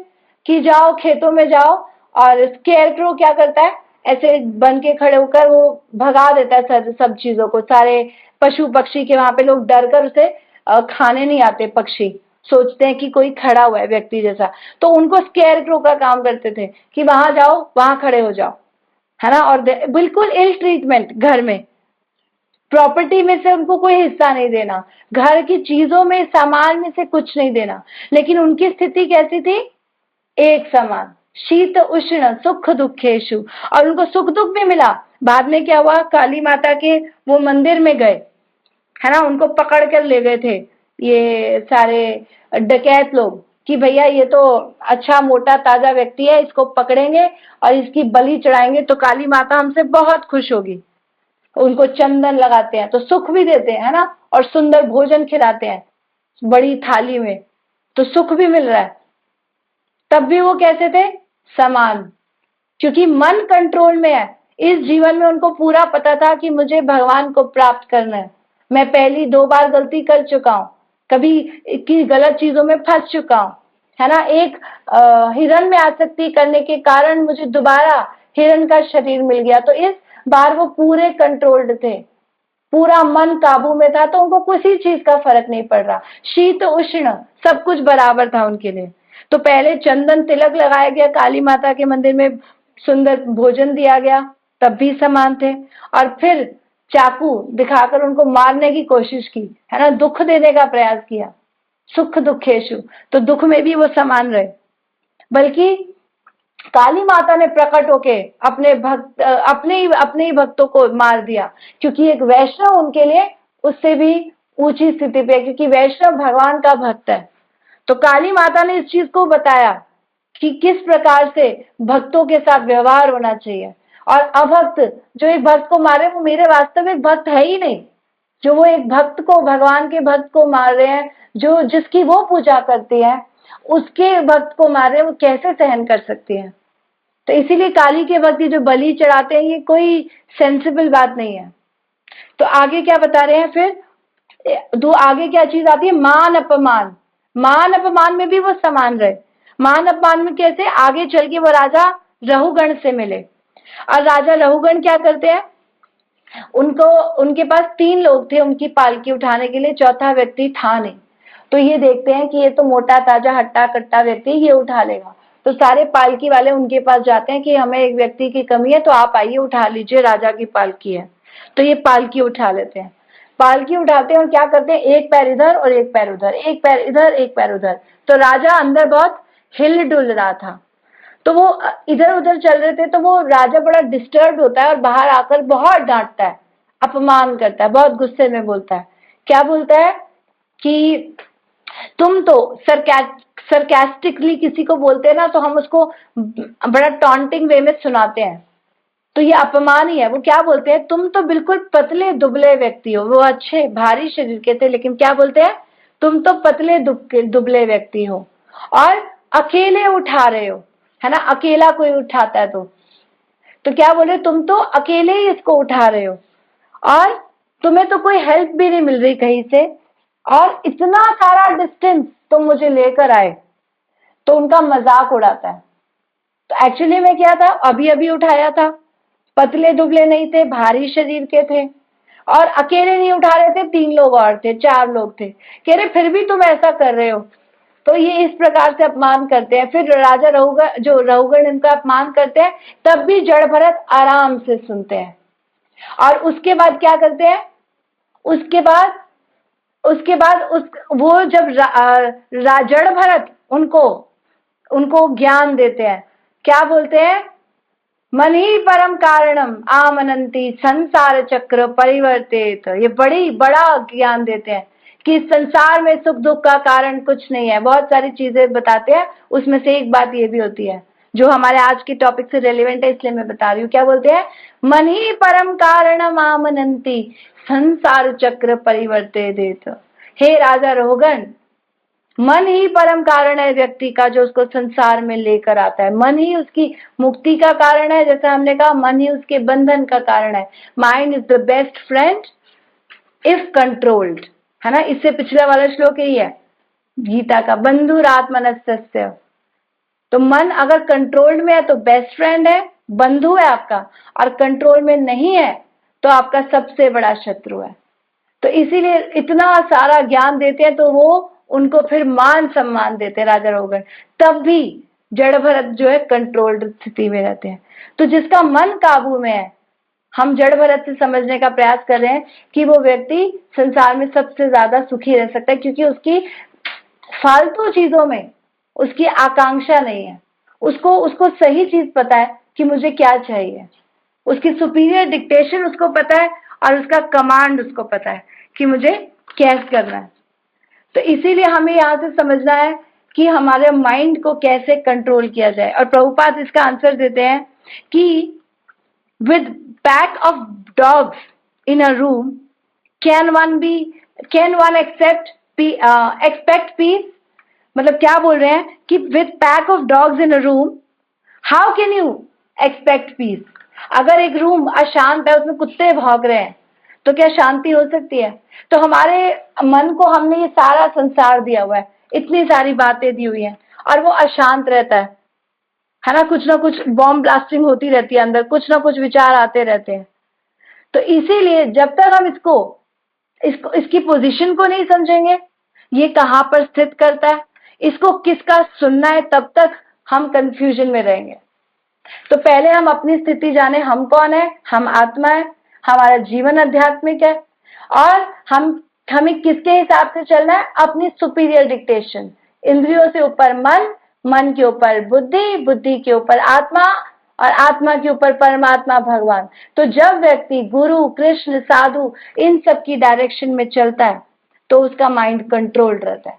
कि जाओ खेतों में जाओ, और स्केयरक्रो क्या करता है, ऐसे बन के खड़े होकर वो भगा देता है सब चीजों को, सारे पशु पक्षी के, वहां पे लोग डर कर उसे खाने नहीं आते, पक्षी सोचते हैं कि कोई खड़ा हुआ है व्यक्ति जैसा, तो उनको स्केयरक्रो का काम करते थे कि वहां जाओ, वहां खड़े हो जाओ, है ना। और बिल्कुल इल ट्रीटमेंट, घर में प्रॉपर्टी में से उनको कोई हिस्सा नहीं देना, घर की चीजों में, सामान में से कुछ नहीं देना। लेकिन उनकी स्थिति कैसी थी, एक समान, शीत उष्ण सुख दुखेशु, और उनको सुख दुख भी मिला। बाद में क्या हुआ, काली माता के वो मंदिर में गए, है ना, उनको पकड़ कर ले गए थे ये सारे डकैत लोग कि भैया ये तो अच्छा मोटा ताजा व्यक्ति है, इसको पकड़ेंगे और इसकी बलि चढ़ाएंगे तो काली माता हमसे बहुत खुश होगी। उनको चंदन लगाते हैं तो सुख भी देते हैं, है ना, और सुंदर भोजन खिलाते हैं बड़ी थाली में, तो सुख भी मिल रहा है। तब भी वो कैसे थे, समान, क्योंकि मन कंट्रोल में है। इस जीवन में उनको पूरा पता था कि मुझे भगवान को प्राप्त करना है। मैं पहली 2 बार गलती कर चुका हूँ, कभी की गलत चीजों में फंस चुका हूँ, है ना। एक हिरण में आसक्ति करने के कारण मुझे दोबारा हिरण का शरीर मिल गया, तो इस बार वो पूरे कंट्रोल्ड थे, पूरा मन काबू में था, तो उनको किसी चीज का फर्क नहीं पड़ रहा, शीत उष्ण सब कुछ बराबर था उनके लिए। तो पहले चंदन तिलक लगाया गया, काली माता के मंदिर में सुंदर भोजन दिया गया, तब भी समान थे। और फिर चाकू दिखाकर उनको मारने की कोशिश की, है ना, दुख देने का प्रयास किया, सुख दुखेशु, तो दुख में भी वो समान रहे। बल्कि काली माता ने प्रकट होके अपने ही भक्तों को मार दिया, क्योंकि एक वैष्णव उनके लिए उससे भी ऊंची स्थिति पे, क्योंकि वैष्णव भगवान का भक्त है। तो काली माता ने इस चीज को बताया कि किस प्रकार से भक्तों के साथ व्यवहार होना चाहिए। और अभक्त जो एक भक्त को मारे वो मेरे वास्तविक भक्त है ही नहीं। जो वो एक भक्त को, भगवान के भक्त को मार रहे हैं, जो जिसकी वो पूजा करती है, उसके भक्त को मार रहे हैं, वो कैसे सहन कर सकती है। तो इसीलिए काली के भक्त जो बलि चढ़ाते हैं, ये कोई सेंसिबल बात नहीं है। तो आगे क्या बता रहे हैं फिर, दो आगे क्या चीज आती है, मान अपमान। मान अपमान में भी वो समान रहे। मान अपमान में कैसे, आगे चल के वो राजा रहुगण से मिले, और राजा रहुगण क्या करते हैं, उनको, उनके पास 3 लोग थे उनकी पालकी उठाने के लिए, चौथा व्यक्ति था नहीं। तो ये देखते हैं कि ये तो मोटा ताजा हट्टा कट्टा व्यक्ति, ये उठा लेगा। तो सारे पालकी वाले उनके पास जाते हैं कि हमें एक व्यक्ति की कमी है, तो आप आइए उठा लीजिए, राजा की पालकी है। तो ये पालकी उठा लेते हैं। पालकी उठाते हैं और क्या करते हैं, एक पैर इधर और एक पैर उधर, एक पैर इधर एक पैर उधर। तो राजा अंदर बहुत हिल डुल रहा था, तो वो इधर उधर चल रहे थे। तो वो राजा बड़ा डिस्टर्ब होता है और बाहर आकर बहुत डांटता है, अपमान करता है, बहुत गुस्से में बोलता है। क्या बोलता है कि तुम तो सरकास्टिकली किसी को बोलते हैं ना, तो हम उसको बड़ा टॉन्टिंग वे में सुनाते हैं, तो ये अपमान ही है। वो क्या बोलते हैं, तुम तो बिल्कुल पतले दुबले व्यक्ति हो। वो अच्छे भारी शरीर के थे, लेकिन क्या बोलते हैं, तुम तो पतले दुबले व्यक्ति हो और अकेले उठा रहे हो, है ना, अकेला कोई उठाता है तो क्या बोले, तुम तो अकेले ही इसको उठा रहे हो और तुम्हें तो कोई हेल्प भी नहीं मिल रही कहीं से, और इतना सारा डिस्टेंस तुम मुझे लेकर आए। तो उनका मजाक उड़ाता है। तो एक्चुअली में क्या था, अभी अभी उठाया था, पतले दुबले नहीं थे, भारी शरीर के थे, और अकेले नहीं उठा रहे थे, 3 लोग और थे, 4 लोग थे। कह रहे फिर भी तुम ऐसा कर रहे हो। तो ये इस प्रकार से अपमान करते हैं। फिर राजा रहुगण इनका अपमान करते हैं, तब भी जड़ भरत आराम से सुनते हैं। और उसके बाद क्या करते हैं, उसके बाद वो जब जड़ भरत उनको ज्ञान देते हैं, क्या बोलते हैं, मन ही परम कारणम आमनंती संसार चक्र परिवर्तित। ये बड़ा ज्ञान देते हैं कि संसार में सुख दुख का कारण कुछ नहीं है। बहुत सारी चीजें बताते हैं, उसमें से एक बात ये भी होती है जो हमारे आज के टॉपिक से रेलिवेंट है, इसलिए मैं बता रही हूँ। क्या बोलते हैं, मन ही परम कारणम आमनंती संसार चक्र परिवर्तित। हे राजा रोहगन, मन ही परम कारण है व्यक्ति का, जो उसको संसार में लेकर आता है। मन ही उसकी मुक्ति का कारण है, जैसा हमने कहा, मन ही उसके बंधन का कारण है। Mind is the best friend if controlled, है ना। इससे पिछला वाला श्लोक यही है गीता का, बंधुरात्मनस्य। तो मन अगर कंट्रोल्ड में है तो बेस्ट फ्रेंड है, बंधु है आपका, और कंट्रोल में नहीं है तो आपका सबसे बड़ा शत्रु है। तो इसीलिए इतना सारा ज्ञान देते हैं, तो वो उनको फिर मान सम्मान देते हैं राजा रोगन। तब भी जड़ भरत जो है कंट्रोल्ड स्थिति में रहते हैं। तो जिसका मन काबू में है, हम जड़ भरत से समझने का प्रयास कर रहे हैं कि वो व्यक्ति संसार में सबसे ज्यादा सुखी रह सकता है, क्योंकि उसकी फालतू चीजों में उसकी आकांक्षा नहीं है। उसको सही चीज पता है कि मुझे क्या चाहिए, उसकी सुपीरियर डिक्टेशन उसको पता है, और उसका कमांड उसको पता है कि मुझे कैसे करना है। तो इसीलिए हमें यहाँ से समझना है कि हमारे माइंड को कैसे कंट्रोल किया जाए। और प्रभुपाद इसका आंसर देते हैं कि with pack of dogs in a room can one expect peace. मतलब क्या बोल रहे हैं कि with pack of dogs in a room how can you expect peace. अगर एक रूम अशांत है, उसमें कुत्ते भौंक रहे हैं, तो क्या शांति हो सकती है। तो हमारे मन को हमने ये सारा संसार दिया हुआ है, इतनी सारी बातें दी हुई हैं, और वो अशांत रहता है ना। कुछ ना कुछ बॉम्ब ब्लास्टिंग होती रहती है अंदर, कुछ ना कुछ विचार आते रहते हैं। तो इसीलिए जब तक हम इसकी पोजीशन को नहीं समझेंगे, ये कहाँ पर स्थित करता है, इसको किसका सुनना है, तब तक हम कंफ्यूजन में रहेंगे। तो पहले हम अपनी स्थिति जाने, हम कौन है, हम आत्मा है, हमारा जीवन आध्यात्मिक है और हमें किसके हिसाब से चलना है? अपनी सुपीरियर डिक्टेशन। इंद्रियों से ऊपर मन, मन के ऊपर बुद्धि, बुद्धि के ऊपर आत्मा और आत्मा के ऊपर परमात्मा भगवान। तो जब व्यक्ति गुरु, कृष्ण, साधु इन सब की डायरेक्शन में चलता है तो उसका माइंड कंट्रोल्ड रहता है।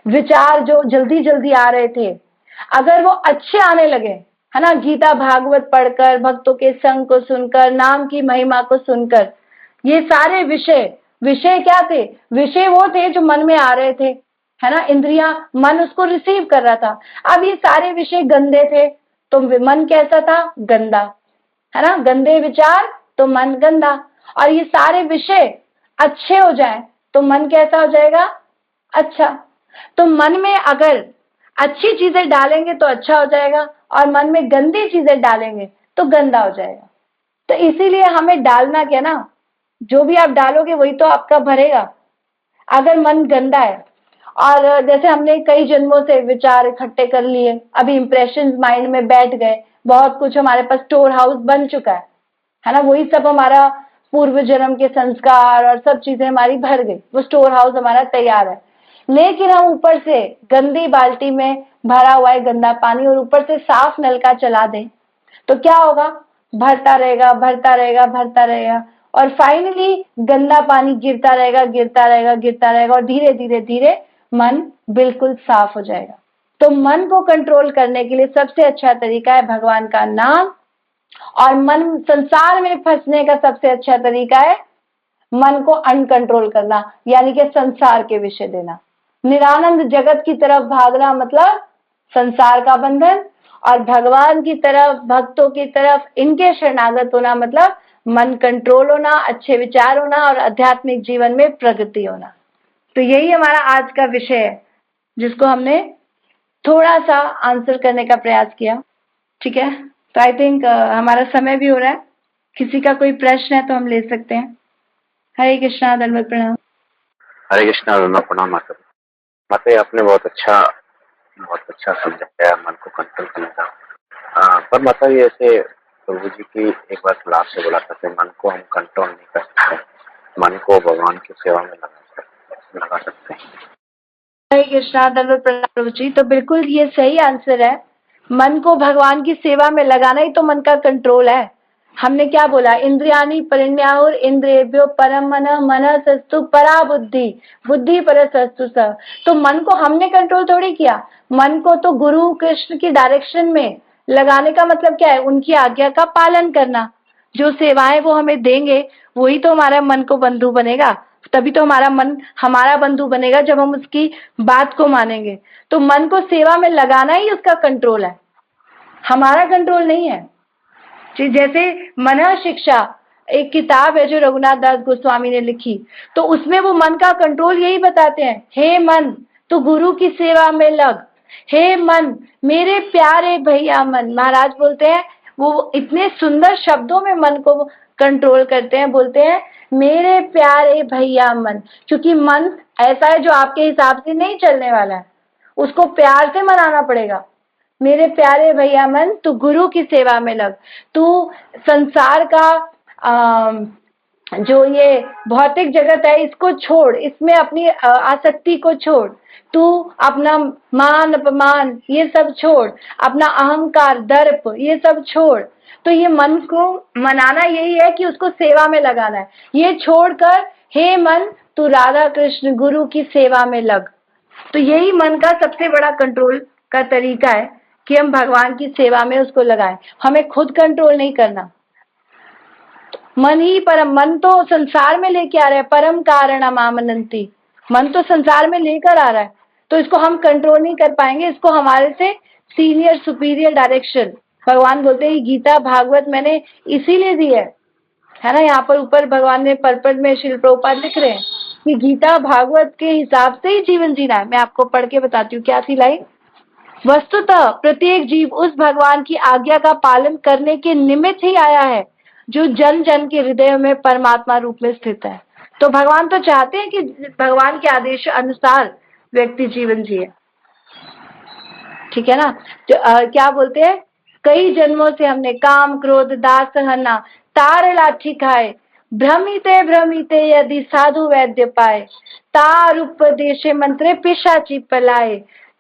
विचार जो जल्दी जल्दी आ रहे थे, अगर वो अच्छे आने लगे, है ना, गीता भागवत पढ़कर, भक्तों के संग को सुनकर, नाम की महिमा को सुनकर, ये सारे विषय विषय क्या थे? विषय वो थे जो मन में आ रहे थे, है ना, इंद्रियां, मन उसको रिसीव कर रहा था। अब ये सारे विषय गंदे थे तो मन कैसा था? गंदा, है ना, गंदे विचार तो मन गंदा। और ये सारे विषय अच्छे हो जाए तो मन कैसा हो जाएगा? अच्छा। तो मन में अगर अच्छी चीजें डालेंगे तो अच्छा हो जाएगा और मन में गंदी चीजें डालेंगे तो गंदा हो जाएगा। तो इसीलिए हमें डालना क्या ना, जो भी आप डालोगे वही तो आपका भरेगा। अगर मन गंदा है और जैसे हमने कई जन्मों से विचार इकट्ठे कर लिए, अभी इंप्रेशन माइंड में बैठ गए, बहुत कुछ हमारे पास स्टोर हाउस बन चुका है ना, वही सब हमारा पूर्व जन्म के संस्कार और सब चीजें हमारी भर गई, वो स्टोर हाउस हमारा तैयार है। लेकिन हम ऊपर से गंदी बाल्टी में भरा हुआ है गंदा पानी और ऊपर से साफ नलका चला दें तो क्या होगा? भरता रहेगा, भरता रहेगा, भरता रहेगा और फाइनली गंदा पानी गिरता रहेगा, गिरता रहेगा, गिरता रहेगा और धीरे धीरे धीरे मन बिल्कुल साफ हो जाएगा। तो मन को कंट्रोल करने के लिए सबसे अच्छा तरीका है भगवान का नाम, और मन संसार में फंसने का सबसे अच्छा तरीका है मन को अनकंट्रोल करना, यानी कि संसार के विषय देना। निरानंद जगत की तरफ भागना मतलब संसार का बंधन, और भगवान की तरफ, भक्तों की तरफ, इनके शरणागत होना मतलब मन कंट्रोल होना, अच्छे विचार होना और आध्यात्मिक जीवन में प्रगति होना। तो यही हमारा आज का विषय है जिसको हमने थोड़ा सा आंसर करने का प्रयास किया। ठीक है, तो आई थिंक हमारा समय भी हो रहा है। किसी का कोई प्रश्न है तो हम ले सकते हैं। हरे कृष्णा, धन्यवाद, प्रणाम। हरे कृष्णा, धन्यवाद, प्रणाम माता। माता आपने बहुत अच्छा समझाया मन को कंट्रोल करने का। पर माता ये ऐसे प्रभु जी की एक बार क्लास से बोला था कि मन को हम कंट्रोल नहीं कर सकते, मन को भगवान की सेवा में लगा सकते हैं। हरे कृष्णा, धन्यवाद, प्रणाम प्रभु जी। तो बिल्कुल ये सही आंसर है, मन को भगवान की सेवा में लगाना ही तो मन का कंट्रोल है। हमने क्या बोला? इंद्रियाणि परिण्याहुर इंद्रियेभ्यो परम मनः, मनः सस्तु परा बुद्धि, बुद्धि पर सस्तु स। तो मन को हमने कंट्रोल थोड़ी किया, मन को तो गुरु कृष्ण की डायरेक्शन में लगाने का मतलब क्या है? उनकी आज्ञा का पालन करना। जो सेवाएं वो हमें देंगे वही तो हमारा मन को बंधु बनेगा, तभी तो हमारा मन हमारा बंधु बनेगा जब हम उसकी बात को मानेंगे। तो मन को सेवा में लगाना ही उसका कंट्रोल है, हमारा कंट्रोल नहीं है। जैसे मन शिक्षा एक किताब है जो रघुनाथ दास गोस्वामी ने लिखी, तो उसमें वो मन का कंट्रोल यही बताते हैं, हे मन तू गुरु की सेवा में लग, हे मन मेरे प्यारे भैया मन। महाराज बोलते हैं, वो इतने सुंदर शब्दों में मन को कंट्रोल करते हैं, बोलते हैं मेरे प्यारे भैया मन, क्योंकि मन ऐसा है जो आपके हिसाब से नहीं चलने वाला है, उसको प्यार से मनाना पड़ेगा। मेरे प्यारे भैया मन तू गुरु की सेवा में लग, तू संसार का जो ये भौतिक जगत है इसको छोड़, इसमें अपनी आसक्ति को छोड़, तू अपना मान अपमान ये सब छोड़, अपना अहंकार दर्प ये सब छोड़। तो ये मन को मनाना यही है कि उसको सेवा में लगाना है। ये छोड़कर हे मन तू राधा कृष्ण गुरु की सेवा में लग। तो यही मन का सबसे बड़ा कंट्रोल का तरीका है कि हम भगवान की सेवा में उसको लगाएं, हमें खुद कंट्रोल नहीं करना। मन ही परम, मन तो संसार में लेके आ रहा है, परम कारण मामनंती, मन तो संसार में लेकर आ रहा है, तो इसको हम कंट्रोल नहीं कर पाएंगे। इसको हमारे से सीनियर सुपीरियर डायरेक्शन, भगवान बोलते हैं गीता भागवत मैंने इसीलिए दी है ना। यहाँ पर ऊपर भगवान ने परपद में श्रील प्रभुपाद लिख रहे हैं कि गीता भागवत के हिसाब से ही जीवन जीना है। मैं आपको पढ़ के बताती हूँ क्या थी लाइन। वस्तुतः प्रत्येक जीव उस भगवान की आज्ञा का पालन करने के निमित्त ही आया है जो जन जन के हृदय में परमात्मा रूप में स्थित है। तो भगवान तो चाहते हैं कि भगवान के आदेश अनुसार व्यक्ति जीवन जिए, ठीक है ना। क्या बोलते हैं, कई जन्मों से हमने काम क्रोध दास सहना तार लाठी खाए, भ्रमिते भ्रमिते यदि साधु वैद्य पाए, तार उपदेशे मंत्रे पिशाची पलाए,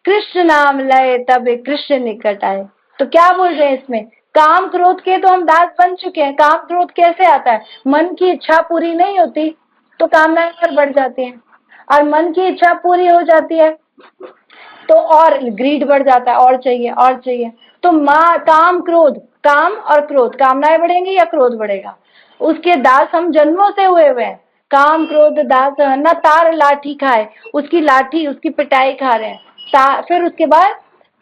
कृष्ण नाम लय तबे कृष्ण निकट आए। तो क्या बोल रहे हैं इसमें? काम क्रोध के तो हम दास बन चुके हैं। काम क्रोध कैसे आता है? मन की इच्छा पूरी नहीं होती तो कामनाएं और बढ़ जाती हैं, और मन की इच्छा पूरी हो जाती है तो और ग्रीड बढ़ जाता है, और चाहिए और चाहिए। तो काम क्रोध, काम और क्रोध, कामनाएं बढ़ेंगी या क्रोध बढ़ेगा? उसके दास हम जन्मों से हुए हुए हैं। काम क्रोध दास न तार लाठी खाए, उसकी लाठी उसकी पिटाई खा रहे हैं। फिर उसके बाद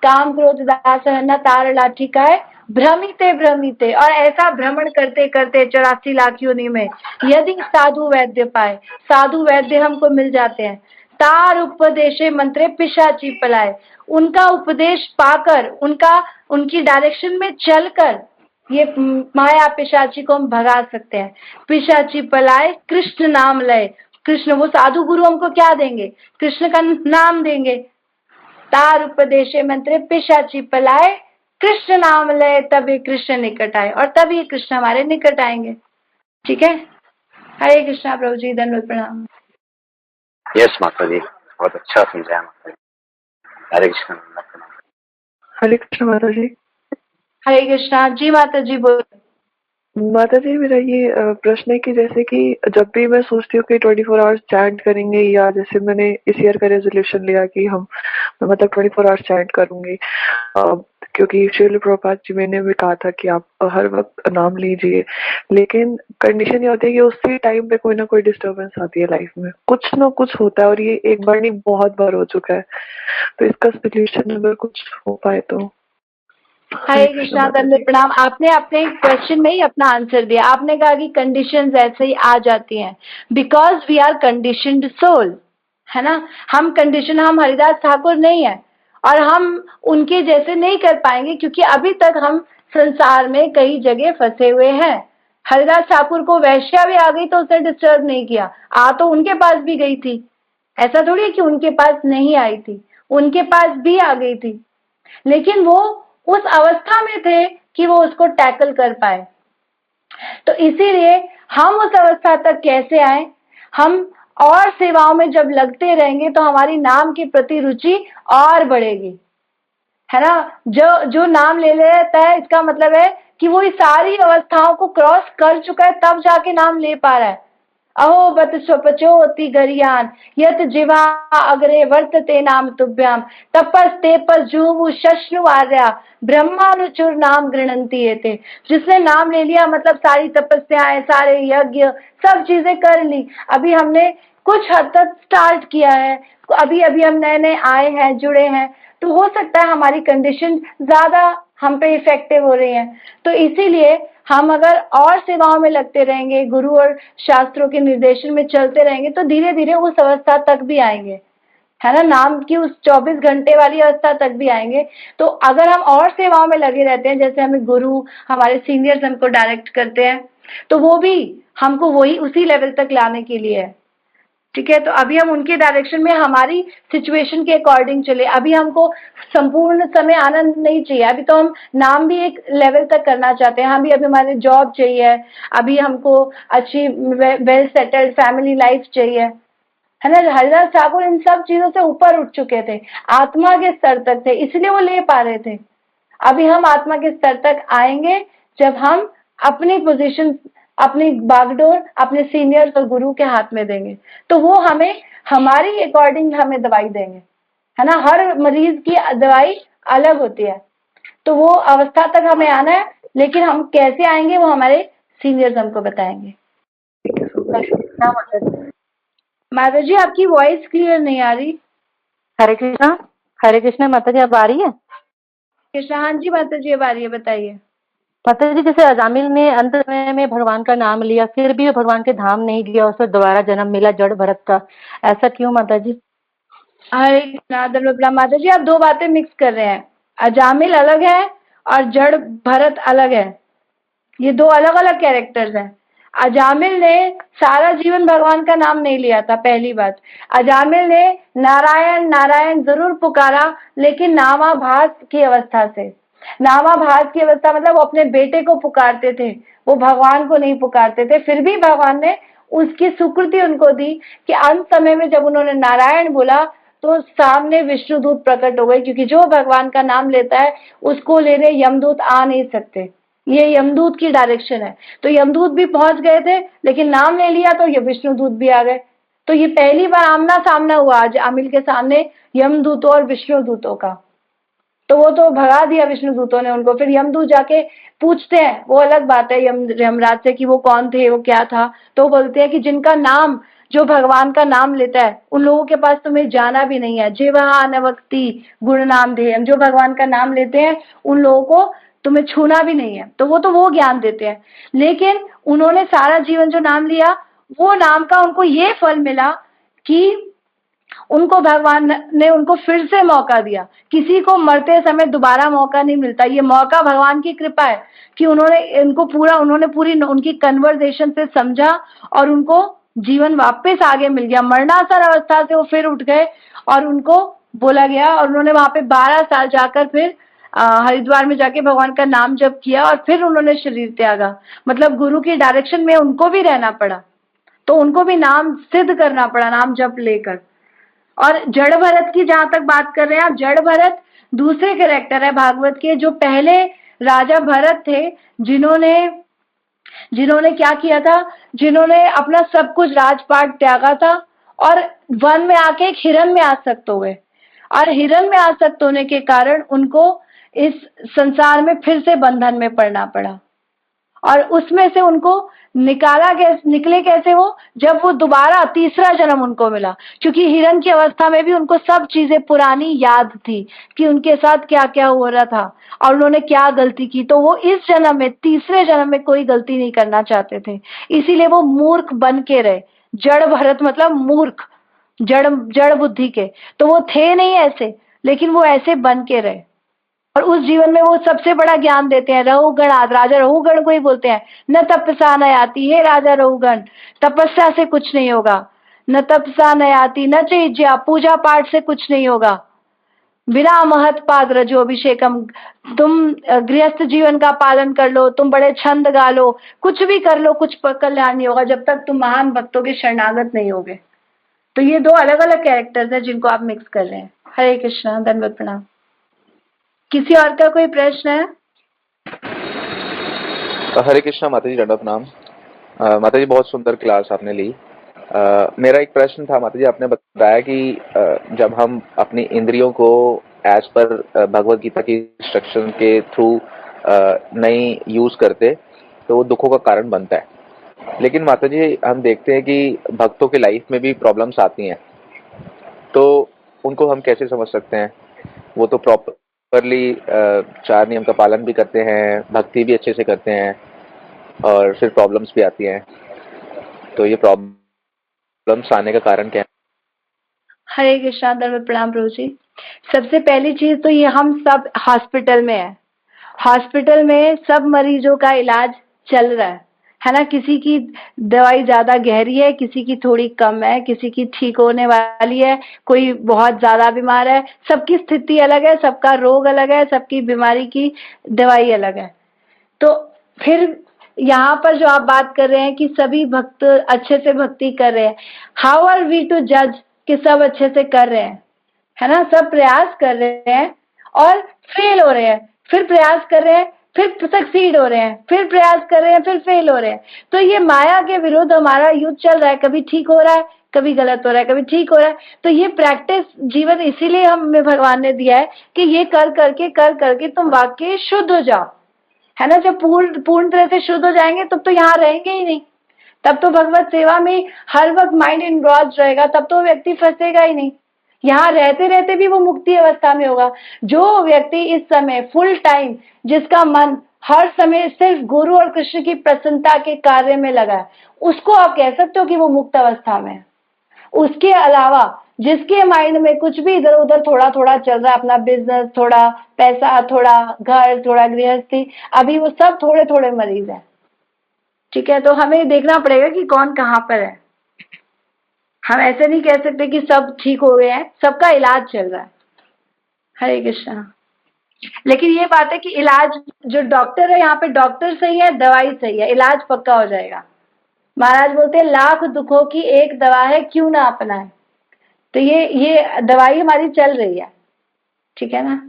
काम क्रोध दास न तार लाठी खाए, भ्रमिते भ्रमिते, और ऐसा भ्रमण करते करते 84 लाख योनि में यदि साधु वैद्य पाए, साधु वैद्य हमको मिल जाते हैं, तार उपदेशे मंत्रे पिशाची पलाए, उनका उपदेश पाकर, उनकी डायरेक्शन में चलकर ये माया पिशाची को हम भगा सकते हैं। पिशाची पलाए कृष्ण नाम लय, कृष्ण, वो साधु गुरु हमको क्या देंगे? कृष्ण का नाम देंगे। तार उपदेशे मंत्रे पिशाची पलाए, कृष्ण नाम लय तभी कृष्ण निकट आए, और तभी कृष्ण हमारे निकट आएंगे। ठीक है, हरे कृष्णा प्रभु जी, धन्यवाद, प्रणाम। यस माता जी, बहुत अच्छा समझाया माता जी। हरे कृष्ण। हरे कृष्ण माता जी। हरे कृष्णा जी। माता जी बोल। माता जी, मेरा ये प्रश्न है कि जैसे कि जब भी मैं सोचती हूँ कि 24 आवर्स चैंट करेंगे, या जैसे मैंने इस ईयर का रेजोल्यूशन लिया कि मतलब 24 आवर्स चैंट करूंगी, क्योंकि श्रील प्रभुपाद जी मैंने भी कहा था कि आप हर वक्त नाम लीजिए, लेकिन कंडीशन ये होती है कि उसी टाइम पे कोई ना कोई डिस्टर्बेंस आती है लाइफ में, कुछ ना कुछ होता है, और ये एक बार नहीं बहुत बार हो चुका है। तो इसका सोल्यूशन अगर कुछ हो पाए तो। हरे कृष्णा, धन्यवाद, प्रणाम। आपने अपने क्वेश्चन में ही अपना आंसर दिया। आपने कहा कि कंडीशंस ऐसे ही आ जाती हैं because we are conditioned soul, है ना। हम कंडीशन, हम हरिदास ठाकुर नहीं है, और हम उनके जैसे नहीं कर पाएंगे क्योंकि अभी तक हम संसार में कई जगह फंसे हुए हैं। हरिदास ठाकुर को वैश्या भी आ गई तो उसे डिस्टर्ब नहीं किया, आ तो उनके पास भी गई थी। ऐसा थोड़ी है कि उनके पास नहीं आई थी, उनके पास भी आ गई थी, लेकिन वो उस अवस्था में थे कि वो उसको टैकल कर पाए। तो इसीलिए हम उस अवस्था तक कैसे आए? हम और सेवाओं में जब लगते रहेंगे तो हमारी नाम की प्रति रुचि और बढ़ेगी, है ना। जो नाम ले लेता है, इसका मतलब है कि वो इस सारी अवस्थाओं को क्रॉस कर चुका है, तब जाके नाम ले पा रहा है। अहो बत स्वपचोति गरियान यत जिवा अग्रे वर्तते नाम तुभ्याम तपस तेपस जुहु शश्रु आर्या ब्रह्मानुचुर नाम गृणंती थे। जिसने नाम ले लिया मतलब सारी तपस्याएं, सारे यज्ञ, सब चीजें कर ली। अभी हमने कुछ हद तक स्टार्ट किया है, अभी अभी हम नए नए आए हैं, जुड़े हैं, तो हो सकता है हमारी कंडीशन ज्यादा हम पे इफेक्टिव हो रही है। तो इसीलिए हम अगर और सेवाओं में लगते रहेंगे, गुरु और शास्त्रों के निर्देशन में चलते रहेंगे, तो धीरे धीरे उस अवस्था तक भी आएंगे, है ना, नाम की उस 24 घंटे वाली अवस्था तक भी आएंगे। तो अगर हम और सेवाओं में लगे रहते हैं, जैसे हमें गुरु, हमारे सीनियर्स हमको डायरेक्ट करते हैं, तो वो भी हमको वही उसी लेवल तक लाने के लिए है। ठीक है, तो अभी हम उनके डायरेक्शन में हमारी सिचुएशन के अकॉर्डिंग चले। अभी हमको संपूर्ण समय आनंद नहीं चाहिए, अभी तो हम नाम भी एक लेवल तक करना चाहते हैं। हम भी अभी हमारे जॉब चाहिए, अभी हमको अच्छी वेल सेटल्ड फैमिली लाइफ चाहिए, है ना। हरिदास ठाकुर इन सब चीजों से ऊपर उठ चुके थे, आत्मा के स्तर तक थे, इसलिए वो ले पा रहे थे। अभी हम आत्मा के स्तर तक आएंगे जब हम अपनी पोजीशन, अपनी बागडोर अपने सीनियर्स और गुरु के हाथ में देंगे, तो वो हमें हमारी अकॉर्डिंग हमें दवाई देंगे, है ना। हर मरीज की दवाई अलग होती है, तो वो अवस्था तक हमें आना है, लेकिन हम कैसे आएंगे वो हमारे सीनियर्स हमको बताएंगे। माता जी आपकी वॉइस क्लियर नहीं आ रही। हरे कृष्णा। हरे कृष्णा माता जी, अब आ रही है? कृष्णा, हाँ जी माता जी अब आ रही है, बताइए। माता जी, जैसे अजामिल ने अंत समय में भगवान का नाम लिया, फिर भी भगवान के धाम नहीं गया, उसे दोबारा जन्म मिला जड़ भरत का, ऐसा क्यों माता जी? हरे कृष्णा। माता जी आप दो बातें मिक्स कर रहे हैं, अजामिल अलग है और जड़ भरत अलग है, ये दो अलग अलग कैरेक्टर्स हैं। अजामिल ने सारा जीवन भगवान का नाम नहीं लिया था, पहली बात। अजामिल ने नारायण नारायण जरूर पुकारा, लेकिन नामाभास की अवस्था से। नामाभास की अवस्था मतलब वो अपने बेटे को पुकारते थे, वो भगवान को नहीं पुकारते थे, फिर भी भगवान ने उसकी स्वीकृति उनको दी कि अंत समय में जब उन्होंने नारायण बोला तो सामने विष्णुदूत प्रकट हो गए, क्योंकि जो भगवान का नाम लेता है उसको लेने यमदूत आ नहीं सकते, ये यमदूत की डायरेक्शन है। तो यमदूत भी पहुंच गए थे, लेकिन नाम ले लिया तो ये विष्णुदूत भी आ गए। तो ये पहली बार आमना सामना हुआ आज आमिल के सामने यमदूतों और विष्णुदूतों का। तो वो तो भगा दिया विष्णुदूतों ने उनको। फिर यमदूत जाके पूछते हैं, वो अलग बात है यमराज से कि वो कौन थे, वो क्या था। तो वो बोलते हैं कि जिनका नाम, जो भगवान का नाम लेता है उन लोगों के पास तुम्हें जाना भी नहीं है। जीवा नवक्ति गुण नाम ध्येयम, जो भगवान का नाम लेते हैं उन लोगों को तुम्हें छूना भी नहीं है। तो वो ज्ञान देते हैं। लेकिन उन्होंने सारा जीवन जो नाम लिया, वो नाम का उनको ये फल मिला कि उनको भगवान ने उनको फिर से मौका दिया। किसी को मरते समय दोबारा मौका नहीं मिलता, ये मौका भगवान की कृपा है कि उन्होंने पूरी उनकी कन्वर्सेशन से समझा और उनको जीवन वापस आगे मिल गया। मरणासन अवस्था से वो फिर उठ गए और उनको बोला गया, और उन्होंने वहां पे 12 साल जाकर फिर हरिद्वार में जाके भगवान का नाम जप किया और फिर उन्होंने शरीर त्यागा। मतलब गुरु की डायरेक्शन में उनको भी रहना पड़ा, तो उनको भी नाम सिद्ध करना पड़ा, नाम जप लेकर। और जड़ भरत की जहां तक बात कर रहे हैं आप, जड़ भरत दूसरे कैरेक्टर है भागवत के, जो पहले राजा भरत थे, जिन्होंने क्या किया था, जिन्होंने अपना सब कुछ राजपाट त्यागा था और वन में आके एक हिरण में आसक्त हो गए। और हिरण में आसक्त होने के कारण उनको इस संसार में फिर से बंधन में पड़ना पड़ा। और उसमें से उनको निकले कैसे वो, जब वो दोबारा तीसरा जन्म उनको मिला। क्योंकि हिरण की अवस्था में भी उनको सब चीजें पुरानी याद थी कि उनके साथ क्या क्या हो रहा था और उन्होंने क्या गलती की। तो वो इस जन्म में, तीसरे जन्म में कोई गलती नहीं करना चाहते थे, इसीलिए वो मूर्ख बन के रहे। जड़ भरत मतलब मूर्ख, जड़ बुद्धि के। तो वो थे नहीं ऐसे, लेकिन वो ऐसे बन के रहे। और उस जीवन में वो सबसे बड़ा ज्ञान देते हैं। रहुगण, राजा रहुगण को ही बोलते हैं, न तपसा न आती, हे राजा रहुगण, तपस्या से कुछ नहीं होगा, न तपसा न आती, न चेज्या, पूजा पाठ से कुछ नहीं होगा, बिना महत पाद रजो अभिषेकम, तुम गृहस्थ जीवन का पालन कर लो, तुम बड़े छंद गा लो, कुछ भी कर लो, कुछ कल्याण नहीं होगा जब तक तुम महान भक्तों के शरणागत नहीं होगे। तो ये दो अलग अलग कैरेक्टर्स हैं जिनको आप मिक्स कर रहे हैं। हरे कृष्णा, धन्यवाद, प्रणाम। किसी और का कोई प्रश्न है? हरे कृष्णा माता जी, दंडवत प्रणाम। माता जी, बहुत सुंदर क्लास आपने ली। मेरा एक प्रश्न था माता जी, आपने बताया कि जब हम अपनी इंद्रियों को एज पर भगवत गीता की इंस्ट्रक्शन के थ्रू नहीं यूज करते तो वो दुखों का कारण बनता है। लेकिन माता जी, हम देखते हैं कि भक्तों के लाइफ में भी प्रॉब्लम्स आती हैं, तो उनको हम कैसे समझ सकते हैं? वो तो प्रॉपरली 4 नियम का पालन भी करते हैं, भक्ति भी अच्छे से करते हैं, और फिर प्रॉब्लम्स भी आती हैं। तो ये प्रॉब्लम्स आने का कारण क्या है? हरे कृष्णा, धन्यवाद, प्रणाम प्रभु जी। सबसे पहली चीज तो ये, हम सब हॉस्पिटल में है, हॉस्पिटल में सब मरीजों का इलाज चल रहा है ना। किसी की दवाई ज्यादा गहरी है, किसी की थोड़ी कम है, किसी की ठीक होने वाली है, कोई बहुत ज्यादा बीमार है। सबकी स्थिति अलग है, सबका रोग अलग है, सबकी बीमारी की दवाई अलग है। तो फिर यहाँ पर जो आप बात कर रहे हैं कि सभी भक्त अच्छे से भक्ति कर रहे हैं, हाउ आर वी टू जज कि सब अच्छे से कर रहे हैं, है ना। सब प्रयास कर रहे हैं और फेल हो रहे हैं, फिर प्रयास कर रहे हैं, फिर सक्सीड हो रहे हैं, फिर प्रयास कर रहे हैं, फिर फेल हो रहे हैं। तो ये माया के विरुद्ध हमारा युद्ध चल रहा है, कभी ठीक हो रहा है, कभी गलत हो रहा है, कभी ठीक हो रहा है। तो ये प्रैक्टिस जीवन इसीलिए हमें भगवान ने दिया है कि ये कर करके तुम वाकई शुद्ध हो जाओ, है ना। जब पूर्ण तरह से शुद्ध हो जाएंगे तब तो यहाँ रहेंगे ही नहीं, तब तो भगवत सेवा में हर वक्त माइंड इनग्रॉस्ड रहेगा, तब तो व्यक्ति फंसेगा ही नहीं। यहाँ रहते रहते भी वो मुक्ति अवस्था में होगा। जो व्यक्ति इस समय फुल टाइम, जिसका मन हर समय सिर्फ गुरु और कृष्ण की प्रसन्नता के कार्य में लगा है, उसको आप कह सकते हो कि वो मुक्त अवस्था में है। उसके अलावा जिसके माइंड में कुछ भी इधर उधर थोड़ा थोड़ा चल रहा है, अपना बिजनेस, थोड़ा पैसा, थोड़ा घर, थोड़ा गृहस्थी, अभी वो सब थोड़े थोड़े मरीज है। ठीक है, तो हमें देखना पड़ेगा कि कौन कहाँ पर है। हम ऐसे नहीं कह सकते कि सब ठीक हो गए हैं, सबका इलाज चल रहा है। हरे कृष्णा। लेकिन ये बात है कि इलाज जो डॉक्टर है, यहाँ पे डॉक्टर सही है, दवाई सही है, इलाज पक्का हो जाएगा। महाराज बोलते हैं लाख दुखों की एक दवा है, क्यों ना अपनाए। तो ये दवाई हमारी चल रही है, ठीक है ना।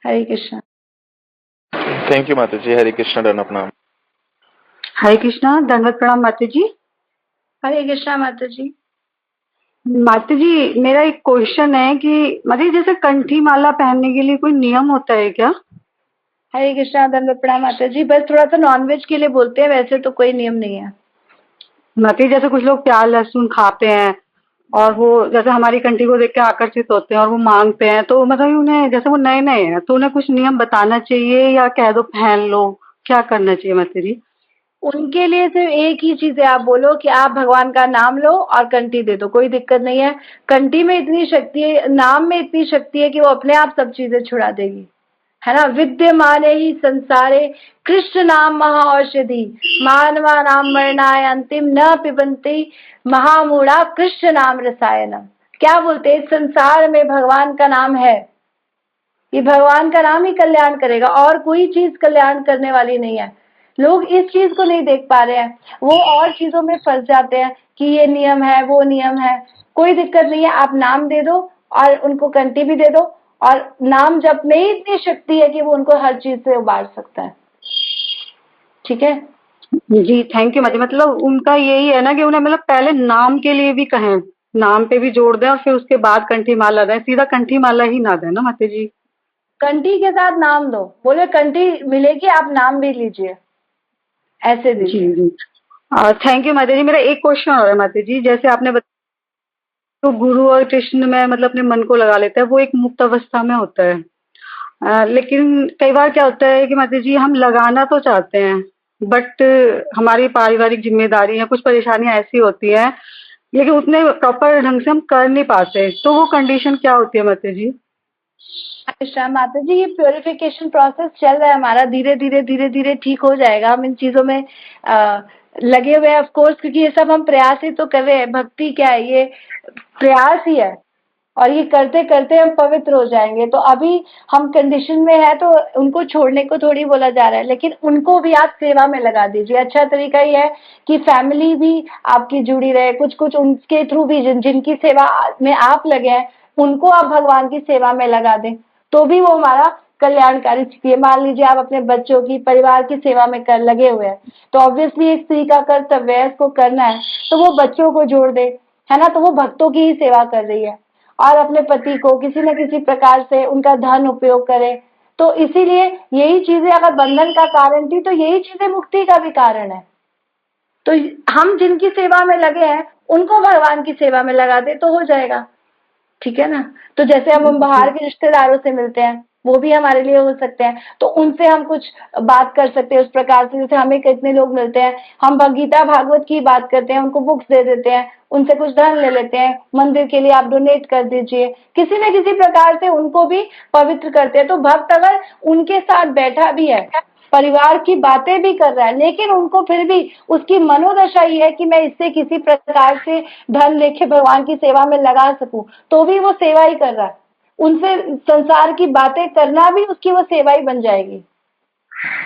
हरे कृष्णा। थैंक यू माता जी। हरे कृष्णा दंडवत प्रणाम। हरे कृष्णा, दंडवत प्रणाम माता जी। हरे कृष्णा माता जी। माता जी, मेरा एक क्वेश्चन है कि माता जी जैसे कंठी माला पहनने के लिए कोई नियम होता है क्या? हरे कृष्णा, दंडवत प्रणाम माता जी। बस थोड़ा सा नॉनवेज के लिए बोलते हैं, वैसे तो कोई नियम नहीं है। माता जी जैसे कुछ लोग प्याज लहसुन खाते हैं और वो जैसे हमारी कंठी को देख के आकर्षित होते हैं और वो मांगते हैं, तो मतलब उन्हें जैसे वो नए नए हैं तो उन्हें कुछ नियम बताना चाहिए या कह दो पहन लो, क्या करना चाहिए माता जी? उनके लिए सिर्फ एक ही चीज है, आप बोलो कि आप भगवान का नाम लो और कंठी दे दो, कोई दिक्कत नहीं है। कंठी में इतनी शक्ति है, नाम में इतनी शक्ति है कि वो अपने आप सब चीजें छुड़ा देगी, है ना। विद्यमाने ही संसारे कृष्ण नाम महाऔषधि, मानवा नाम मरणाय अंतिम न पिबंती महामूढ़ा कृष्ण नाम रसायनम। क्या बोलते हैं, इस संसार में भगवान का नाम है, ये भगवान का नाम ही कल्याण करेगा, और कोई चीज कल्याण करने वाली नहीं है। लोग इस चीज को नहीं देख पा रहे हैं, वो और चीजों में फंस जाते हैं कि ये नियम है वो नियम है। कोई दिक्कत नहीं है, आप नाम दे दो और उनको कंठी भी दे दो, और नाम जप में ही इतनी शक्ति है कि वो उनको हर चीज से उबार सकता है, ठीक है। जी थैंक यू माता जी। मतलब उनका यही है ना कि उन्हें मतलब पहले नाम के लिए भी कहें, नाम पे भी जोड़ दें और फिर उसके बाद कंठी माला दें, सीधा कंठी माला ही ना दें ना माता जी? कंठी के साथ नाम दो, बोले कंठी मिलेगी, आप नाम भी लीजिए, ऐसे जी दीजिए। जी थैंक यू माता जी। मेरा एक क्वेश्चन और है माता जी, जैसे आपने बताया तो गुरु और कृष्ण में मतलब अपने मन को लगा लेता है, वो एक मुक्त अवस्था में होता है। लेकिन कई बार क्या होता है कि माता जी हम लगाना तो चाहते हैं बट हमारी पारिवारिक जिम्मेदारी या कुछ परेशानियां ऐसी होती है, लेकिन उतने प्रॉपर ढंग से हम कर नहीं पाते, तो वो कंडीशन क्या होती है माता जी? अच्छा माता जी, ये प्योरिफिकेशन प्रोसेस चल रहा है हमारा, धीरे धीरे धीरे धीरे ठीक हो जाएगा। हम इन चीजों में लगे हुए हैं ऑफ कोर्स, क्योंकि ये सब हम प्रयास ही तो कर रहे हैं। भक्ति क्या है, ये प्रयास ही है, और ये करते करते हम पवित्र हो जाएंगे। तो अभी हम कंडीशन में है, तो उनको छोड़ने को थोड़ी बोला जा रहा है, लेकिन उनको भी आप सेवा में लगा दीजिए। अच्छा तरीका ये है कि फैमिली भी आपकी जुड़ी रहे, कुछ कुछ उनके थ्रू भी जिनकी सेवा में आप लगे हैं उनको आप भगवान की सेवा में लगा दें, तो भी वो हमारा कल्याणकारी स्थिति है। मान लीजिए आप अपने बच्चों की, परिवार की सेवा में कर लगे हुए हैं, तो ऑब्वियसली एक स्त्री का कर्तव्य है, इसको करना है, तो वो बच्चों को जोड़ दे, है ना, तो वो भक्तों की ही सेवा कर रही है। और अपने पति को किसी न किसी प्रकार से उनका धन उपयोग करे। तो इसीलिए यही चीजें अगर बंधन का कारण थी, तो यही चीजें मुक्ति का भी कारण है। तो हम जिनकी सेवा में लगे हैं उनको भगवान की सेवा में लगा दे तो हो जाएगा, ठीक है ना। तो जैसे अब हम बाहर के रिश्तेदारों से मिलते हैं, वो भी हमारे लिए हो सकते हैं, तो उनसे हम कुछ बात कर सकते हैं उस प्रकार से। जैसे हमें कितने लोग मिलते हैं, हम गीता भागवत की बात करते हैं, उनको बुक्स दे देते हैं, उनसे कुछ धन ले लेते हैं, मंदिर के लिए आप डोनेट कर दीजिए, किसी न किसी प्रकार से उनको भी पवित्र करते हैं। तो भक्त अगर उनके साथ बैठा भी है, परिवार की बातें भी कर रहा है, लेकिन उनको फिर भी उसकी मनोदशा ये है कि मैं इससे किसी प्रकार से धन लेके भगवान की सेवा में लगा सकूं, तो भी वो सेवा ही कर रहा है। उनसे संसार की बातें करना भी उसकी वो सेवा ही बन जाएगी,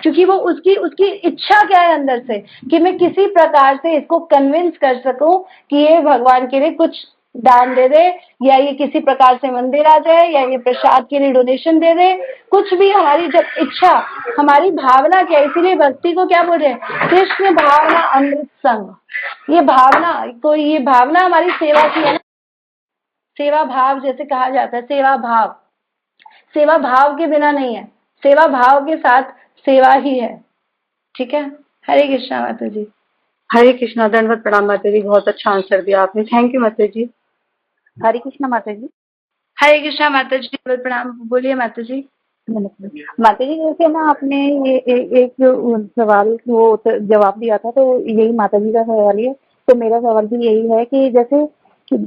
क्योंकि वो उसकी उसकी इच्छा क्या है अंदर से कि मैं किसी प्रकार से इसको कन्विंस कर सकूं कि ये भगवान के लिए कुछ दान दे दे, या ये किसी प्रकार से मंदिर आ जाए, या ये प्रसाद के लिए डोनेशन दे दे। कुछ भी हमारी जब इच्छा, हमारी भावना क्या है, इसीलिए भक्ति को क्या बोल रहे हैं, कृष्ण भावना अमृत संग। ये भावना, कोई ये भावना हमारी सेवा की है ना, सेवा भाव जैसे कहा जाता है, सेवा भाव, सेवा भाव के बिना नहीं है, सेवा भाव के साथ सेवा ही है, ठीक है। हरे कृष्णा माता जी। हरे कृष्णा, दंडवत प्रणाम माता जी। बहुत अच्छा आंसर दिया आपने, थैंक यू माता जी। हरे कृष्णा माता जी। हरे कृष्णा माता जी, दंडवत प्रणाम। बोलिए माता जी। नमस्ते माता जी। जैसे ना आपने ये एक जो सवाल वो जवाब दिया था, तो यही माता जी का सवाल ही है। तो मेरा सवाल भी यही है कि जैसे कि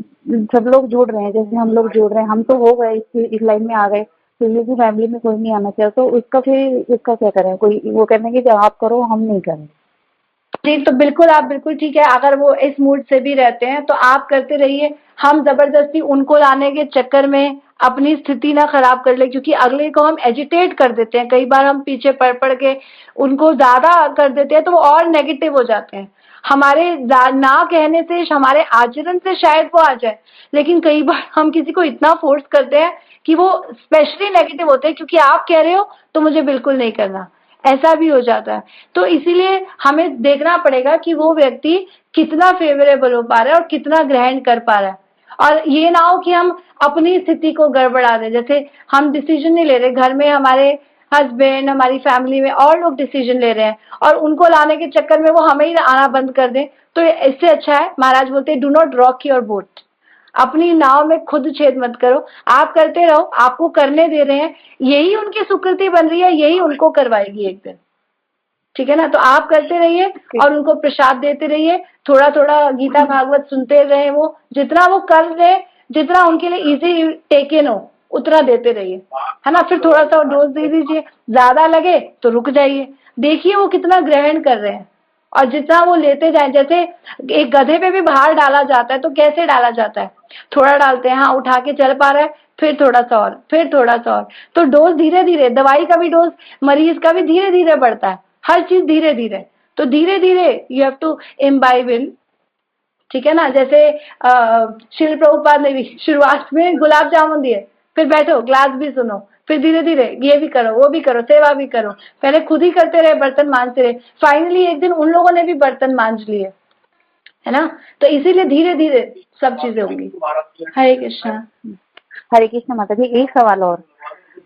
सब लोग जुड़ रहे हैं, जैसे हम लोग जुड़ रहे हैं, हम तो हो गए इस लाइन में आ गए, तो ये कि फैमिली में कोई नहीं आना चाहिए, तो उसका फिर इसका क्या करें? कोई वो कहते हैं कि आप करो, हम नहीं करें। जी, तो बिल्कुल आप बिल्कुल ठीक है। अगर वो इस मूड से भी रहते हैं तो आप करते रहिए। हम जबरदस्ती उनको लाने के चक्कर में अपनी स्थिति ना खराब कर ले, क्योंकि अगले को हम एजिटेट कर देते हैं। कई बार हम पीछे पड़ के उनको ज्यादा कर देते हैं तो वो और नेगेटिव हो जाते हैं। हमारे ना कहने से, हमारे आचरण से शायद वो आ जाए, लेकिन कई बार हम किसी को इतना फोर्स करते हैं कि वो स्पेशली नेगेटिव होते हैं, क्योंकि आप कह रहे हो तो मुझे बिल्कुल नहीं करना, ऐसा भी हो जाता है। तो इसीलिए हमें देखना पड़ेगा कि वो व्यक्ति कितना फेवरेबल हो पा रहा है और कितना ग्रहण कर पा रहा है। और ये ना हो कि हम अपनी स्थिति को गड़बड़ा दें। जैसे हम डिसीजन नहीं ले रहे, घर में हमारे हस्बैंड, हमारी फैमिली में और लोग डिसीजन ले रहे हैं और उनको लाने के चक्कर में वो हमें ही आना बंद कर दें, तो इससे अच्छा है, महाराज बोलते हैं, do not rock your boat. अपनी नाव में खुद छेद मत करो, आप करते रहो, आपको करने दे रहे हैं, यही उनकी सुकृति बन रही है, यही उनको करवाएगी एक दिन। ठीक है ना? तो आप करते रहिए और उनको प्रसाद देते रहिए, थोड़ा थोड़ा गीता भागवत सुनते रहे। वो जितना वो कर रहे, जितना उनके लिए इजी टेकन हो उतना देते रहिए, है ना? फिर थोड़ा सा डोज दे दीजिए, ज्यादा लगे तो रुक जाइए, देखिए वो कितना ग्रहण कर रहे हैं। और जितना वो लेते जाए, जैसे एक गधे पे भी भार डाला जाता है तो कैसे डाला जाता है? थोड़ा डालते हैं, हाँ उठा के चल पा रहा है, फिर थोड़ा सा और, फिर थोड़ा सा और। तो डोज धीरे धीरे, दवाई का भी डोज मरीज का भी धीरे धीरे बढ़ता है, हर चीज धीरे धीरे। तो धीरे धीरे यू हैव टू इम्बाइब इन। ठीक है ना? जैसे शिल प्रभुपाद ने भी शुरुआत में गुलाब जामुन दिए, फिर बैठो ग्लास भी सुनो, फिर धीरे धीरे ये भी करो, वो भी करो, सेवा भी करो। पहले खुद ही करते रहे, बर्तन मांजते रहे, फाइनली एक दिन उन लोगों ने भी बर्तन मांज लिए, है ना? तो इसीलिए धीरे धीरे सब चीजें होंगी। हरे कृष्णा। हरे कृष्ण माता जी। एक सवाल और,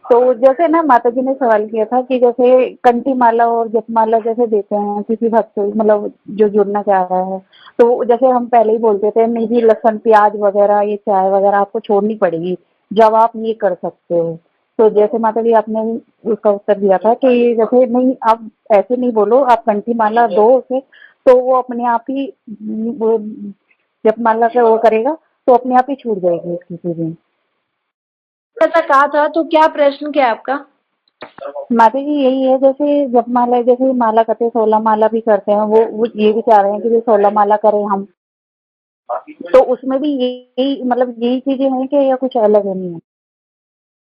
तो जैसे ना माता जी ने सवाल किया था कि जैसे कंठी माला और जपमाला जैसे देते हैं किसी भक्त, मतलब जो जुड़ना चाह रहा है, तो जैसे हम पहले ही बोलते थे नहीं जी, लहसुन प्याज वगैरह ये चाय वगैरह आपको छोड़नी पड़ेगी जब आप ये कर सकते हो। तो जैसे माता जी आपने उसका उत्तर दिया था कि जैसे नहीं, आप ऐसे नहीं बोलो, आप कंठी माला दो उसे, तो वो अपने आप ही वो जपमाला का वो करेगा तो अपने आप ही छूट जाएगी उसकी चीजें। ऐसा कहा था, तो क्या प्रश्न क्या है आपका? माता जी यही है, जैसे जप माला, जैसे माला करते हैं 16 माला भी करते हैं, वो ये भी चाह रहे हैं कि 16 माला करें हम, तो उसमें भी यही मतलब यही चीजें हैं कि या कुछ अलग है? नहीं है?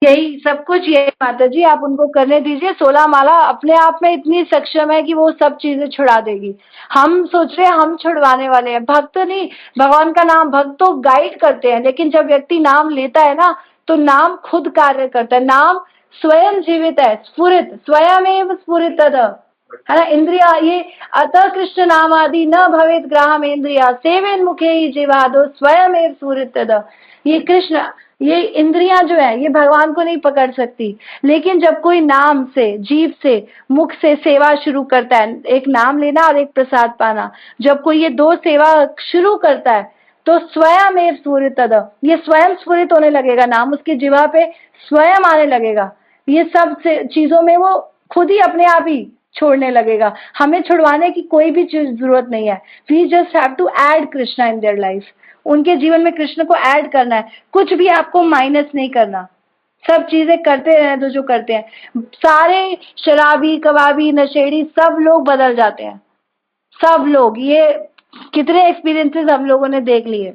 यही सब कुछ, यही माता जी, आप उनको करने दीजिए। 16 माला अपने आप में इतनी सक्षम है कि वो सब चीजें छुड़ा देगी। हम सोच रहे हैं हम छुड़वाने वाले हैं, भक्त नहीं। भगवान का नाम, भक्त तो गाइड करते हैं, लेकिन जब व्यक्ति नाम लेता है ना, तो नाम खुद कार्य करता है। नाम स्वयं जीवित है, स्फुरित, स्वयं स्फुरित, है ना? इंद्रिया ये अतः कृष्ण नाम आदि न भवेत ग्राहम इंद्रिया सेवेन मुखे ही जीवादो स्वयं स्फुरित। ये कृष्ण, ये इंद्रियां जो है ये भगवान को नहीं पकड़ सकती, लेकिन जब कोई नाम से, जीव से, मुख से सेवा शुरू करता है, एक नाम लेना और एक प्रसाद पाना, जब कोई ये दो सेवा शुरू करता है तो स्वयं एव स्फुरित, ये स्वयं स्फुरित होने लगेगा, नाम उसकी जीवा पे स्वयं आने लगेगा। ये सब चीजों में वो खुद ही अपने आप ही छोड़ने लगेगा। हमें छुड़वाने की कोई भी चीज जरूरत नहीं है। We just have to add Krishna in their life. उनके जीवन में कृष्ण को ऐड करना है, कुछ भी आपको माइनस नहीं करना। सब चीजें करते रहे तो जो करते हैं, सारे शराबी कबाबी नशेड़ी सब लोग बदल जाते हैं, सब लोग। ये कितने एक्सपीरियंसेस हम लोगों ने देख लिए,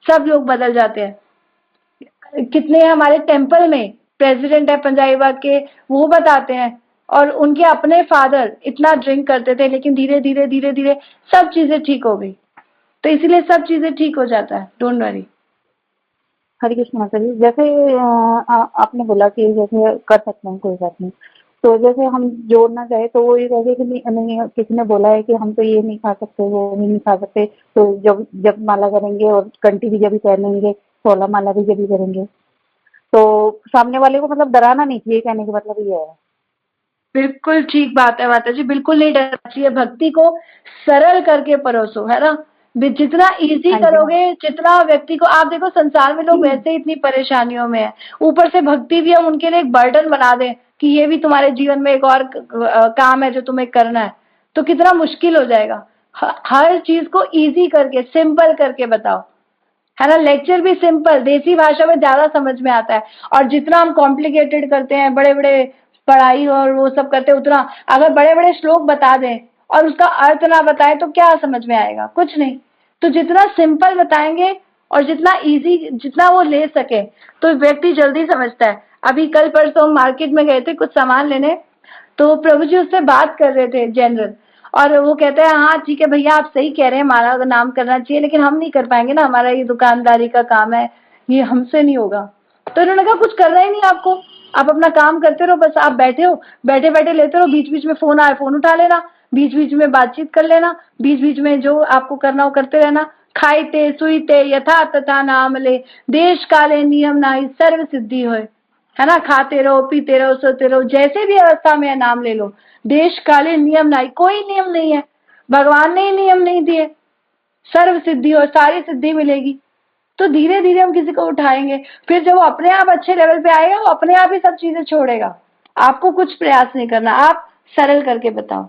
सब लोग बदल जाते हैं। कितने हमारे टेम्पल में प्रेसिडेंट है पंजाबी बाग के, वो बताते हैं, और उनके अपने फादर इतना ड्रिंक करते थे, लेकिन धीरे धीरे धीरे धीरे सब चीजें ठीक हो गई। तो इसीलिए सब चीजें ठीक हो जाता है, डोंट वरी। हरे कृष्ण माता जी। जैसे आपने बोला कि जैसे कर सकते हैं कोई बात नहीं, तो जैसे हम जोड़ना चाहे तो वो ये कहे कि नहीं, किसी ने बोला है कि हम तो ये नहीं खा सकते, वो भी नहीं खा सकते, तो जब माला करेंगे और कंठी भी जब भी पहनेंगे, 16 माला भी जब भी करेंगे, तो सामने वाले को मतलब डराना नहीं चाहिए, कहने का मतलब ये है। बिल्कुल ठीक बात है माता जी, बिल्कुल नहीं डरना चाहिए। भक्ति को सरल करके परोसो, है ना? जितना इजी हाँ जी, करोगे, जितना व्यक्ति को, आप देखो संसार में लोग वैसे ही इतनी परेशानियों में है, ऊपर से भक्ति भी हम उनके लिए एक बर्डन बना दें कि ये भी तुम्हारे जीवन में एक और काम है जो तुम्हें करना है, तो कितना मुश्किल हो जाएगा। हर चीज को इजी करके, सिंपल करके बताओ, है ना? लेक्चर भी सिंपल देसी भाषा में ज्यादा समझ में आता है। और जितना हम कॉम्प्लिकेटेड करते हैं, बड़े बड़े पढ़ाई और वो सब करते हैं, उतना अगर बड़े बड़े श्लोक बता दें और उसका अर्थ ना बताएं तो क्या समझ में आएगा? कुछ नहीं। तो जितना सिंपल बताएंगे और जितना इजी, जितना वो ले सके, तो व्यक्ति जल्दी समझता है। अभी कल परसों हम मार्केट में गए थे कुछ सामान लेने, तो प्रभु जी उससे बात कर रहे थे जनरल, और वो कहते हैं हाँ ठीक है भैया, आप सही कह रहे हैं, हमारा नाम करना चाहिए, लेकिन हम नहीं कर पाएंगे ना, हमारा ये दुकानदारी का काम है, ये हमसे नहीं होगा। तो उन्होंने कहा कुछ करना ही नहीं आपको, आप अपना काम करते रहो, बस आप बैठे हो, बैठे बैठे लेते रहो, बीच बीच में फोन आए फोन उठा लेना, बीच बीच में बातचीत कर लेना, बीच बीच में जो आपको करना हो करते रहना। खाइते सुईते यथा तथा नाम ले, देश काले नियम नाही सर्व सिद्धि होय। है ना, खाते रहो पीते रहो सोते रहो, जैसे भी अवस्था में नाम ले लो, देश काले नियम नहीं, कोई नियम नहीं है, भगवान ने ही नियम नहीं दिए, सर्व सिद्धि और सारी सिद्धि मिलेगी। तो धीरे धीरे हम किसी को उठाएंगे, फिर जब वो अपने आप अच्छे लेवल पे आएगा, वो अपने आप ही सब चीजें छोड़ेगा, आपको कुछ प्रयास नहीं करना, आप सरल करके बताओ।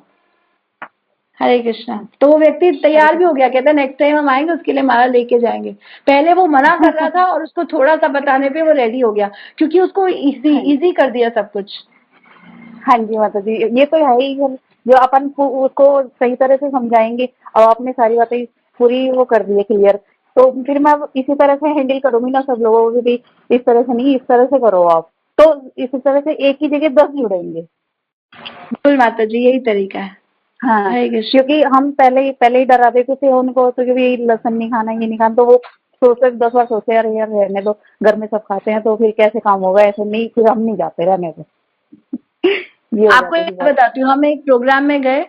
हरे कृष्णा। तो वो व्यक्ति तैयार भी हो गया, कहता है नेक्स्ट टाइम हम आएंगे उसके लिए माला लेके जाएंगे। पहले वो मना कर रहा था और उसको थोड़ा सा बताने पे वो रेडी हो गया, क्योंकि उसको इजी कर दिया सब कुछ। हाँ जी माता जी, ये तो है ही, जो अपन उसको सही तरह से समझाएंगे और आपने सारी बातें पूरी वो कर दी है क्लियर, तो फिर मैं इसी तरह से हैंडल करूंगी ना सब लोगों को भी, इस तरह से नहीं, इस तरह से करो आप, तो इसी तरह से एक ही जगह 10 जुड़ेंगे। बिल्कुल माता जी, यही तरीका है। हाँ, हरे कृष्ण। क्योंकि हम पहले ही डरा देते थे उनको, तो क्योंकि लहसुन नहीं खाना, ये नहीं खाना, तो वो सोचते 10 बार सोचते यार यार रहने दो, घर में सब खाते हैं तो फिर कैसे काम होगा, ऐसे नहीं, फिर हम नहीं जाते रहने को। आपको एक बताती हूँ, हम एक प्रोग्राम में गए,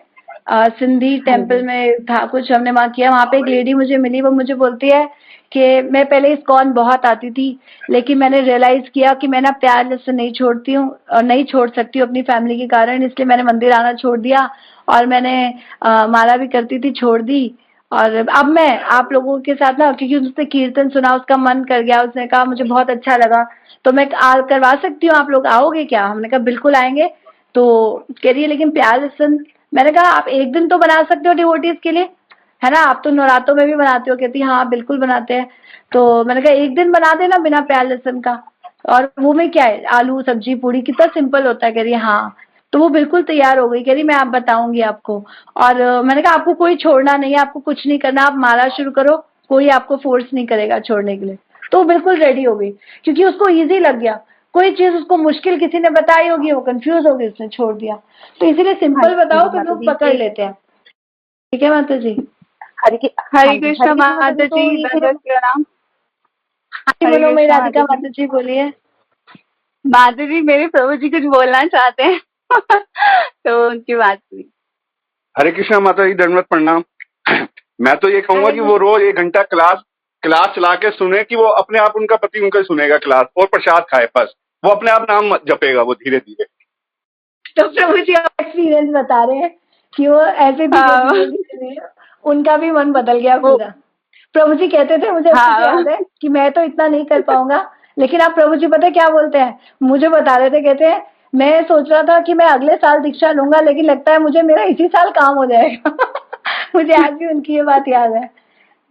सिंधी टेम्पल में था कुछ, हमने वहाँ किया, वहाँ पे एक लेडी मुझे मिली, वो मुझे बोलती है कि मैं पहले इस्कॉन बहुत आती थी, लेकिन मैंने रियलाइज किया कि मैं ना प्यार लहसुन नहीं छोड़ती हूँ और नहीं छोड़ सकती हूँ अपनी फैमिली के कारण, इसलिए मैंने मंदिर आना छोड़ दिया, और मैंने माला भी करती थी, छोड़ दी, और अब मैं आप लोगों के साथ ना, क्योंकि उसने कीर्तन सुना, उसका मन कर गया, उसने कहा मुझे बहुत अच्छा लगा, तो मैं करवा सकती हूँ, आप लोग आओगे क्या? हमने कहा बिल्कुल आएंगे। तो कह रही है लेकिन प्याज लहसुन, मैंने कहा आप एक दिन तो बना सकते हो डिवोटीज के लिए, है ना, आप तो नवरात्रों में भी बनाते हो। कहती हाँ बिल्कुल बनाते हैं। तो मैंने कहा एक दिन बना देना बिना प्याज लहसुन का, और वो में क्या है, आलू सब्जी पूड़ी, कितना सिंपल होता है। कह रही हाँ, तो वो बिल्कुल तैयार हो गई, कह रही मैं आप बताऊंगी आपको। और मैंने कहा आपको कोई छोड़ना नहीं है, आपको कुछ नहीं करना, आप माला शुरू करो, कोई आपको फोर्स नहीं करेगा छोड़ने के लिए। तो वो बिल्कुल रेडी हो गई, क्योंकि उसको ईजी लग गया, कोई चीज उसको मुश्किल किसी ने बताई होगी, वो कंफ्यूज हो गई, उसने छोड़ दिया। तो इसीलिए सिंपल बताओ तो लोग पकड़ लेते हैं। ठीक है माता जी। हरे कृष्णा माता जी, दंडवत प्रणाम। बोलो मेरी राधिका माता जी, बोलिए। माता जी, मेरे प्रभु जी कुछ बोलना चाहते हैं तो उनकी बात सुनिए। हरे कृष्णा माता जी, दंडवत प्रणाम। मैं तो ये कहूंगा कि वो रोज 1 घंटा क्लास चला के सुने, कि वो अपने आप उनका पति उनका सुनेगा क्लास, और प्रसाद खाए, बस वो अपने आप नाम जपेगा वो धीरे धीरे। तो प्रभु जी एक्सपीरियंस बता रहे हैं कि वो ऐसे धीरे उनका भी मन बदल गया पूरा। प्रभु जी कहते थे, मुझे याद है कि मैं तो इतना नहीं कर पाऊंगा, लेकिन आप प्रभु जी पता क्या बोलते हैं, मुझे बता रहे थे, कहते हैं मैं सोच रहा था कि मैं अगले साल दीक्षा लूंगा, लेकिन लगता है मुझे मेरा इसी साल काम हो जाएगा मुझे आज भी उनकी ये बात याद है।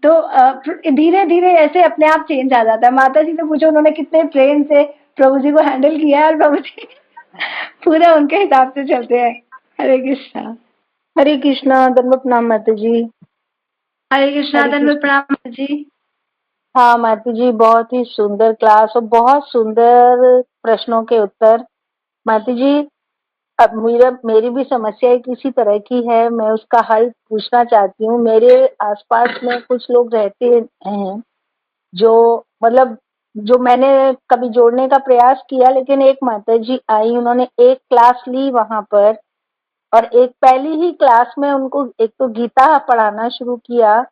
तो धीरे धीरे ऐसे अपने आप चेंज आ जाता है। माता जी से पूछो उन्होंने कितने प्रेम से प्रभु जी को हैंडल किया है, और प्रभु जी पूरा उनके हिसाब से चलते हैं। हरे कृष्णा। हरे कृष्णा, दंडवत प्रणाम माता जी। हरे कृष्णा, दंडवत प्रणाम माता जी। हाँ माता जी, बहुत ही सुंदर क्लास और बहुत सुंदर प्रश्नों के उत्तर। माता जी, अब मेरी भी समस्या एक इसी तरह की है, मैं उसका हल पूछना चाहती हूँ। मेरे आसपास में कुछ लोग रहते हैं जो मतलब जो मैंने कभी जोड़ने का प्रयास किया, लेकिन एक माता जी आई, उन्होंने एक क्लास ली वहां पर, और एक पहली ही क्लास में उनको एक तो गीता पढ़ाना शुरू किया,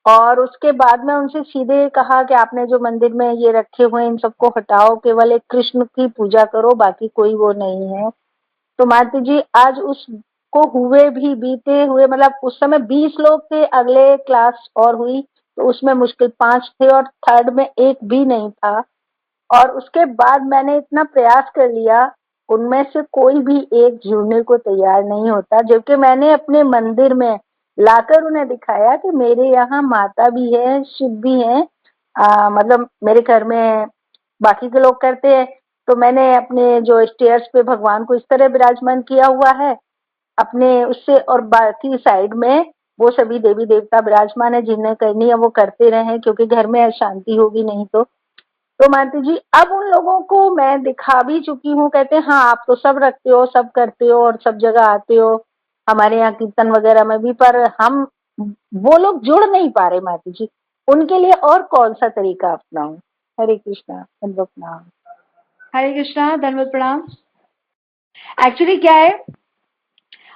और उसके बाद में उनसे सीधे कहा कि आपने जो मंदिर में ये रखे हुए इन सबको हटाओ, केवल एक कृष्ण की पूजा करो, बाकी कोई वो नहीं है। तो माता जी आज उसको हुए भी बीते हुए, मतलब उस समय 20 लोग थे, अगले क्लास और हुई तो उसमें मुश्किल 5 थे, और थर्ड में एक भी नहीं था। और उसके बाद मैंने इतना प्रयास कर लिया, उनमें से कोई भी एक जुड़ने को तैयार नहीं होता, जबकि मैंने अपने मंदिर में लाकर उन्हें दिखाया कि मेरे यहाँ माता भी है, शिव भी है, मतलब मेरे घर में बाकी के लोग करते हैं, तो मैंने अपने जो स्टेयर्स पे भगवान को इस तरह विराजमान किया हुआ है, अपने उससे, और बाकी साइड में वो सभी देवी देवता विराजमान है, जिन्हें करनी है वो करते रहे, क्योंकि घर में अशांति होगी नहीं तो माता जी अब उन लोगों को मैं दिखा भी चुकी हूँ। कहते हैं हाँ आप तो सब रखते हो, सब करते हो और सब जगह आते हो, हमारे यहाँ कीर्तन वगैरह में भी, पर हम वो लोग जुड़ नहीं पा रहे माता जी। उनके लिए और कौन सा तरीका अपनाऊं? हरे कृष्णा, दंडवत प्रणाम। हरे कृष्णा, दंडवत प्रणाम। एक्चुअली क्या है,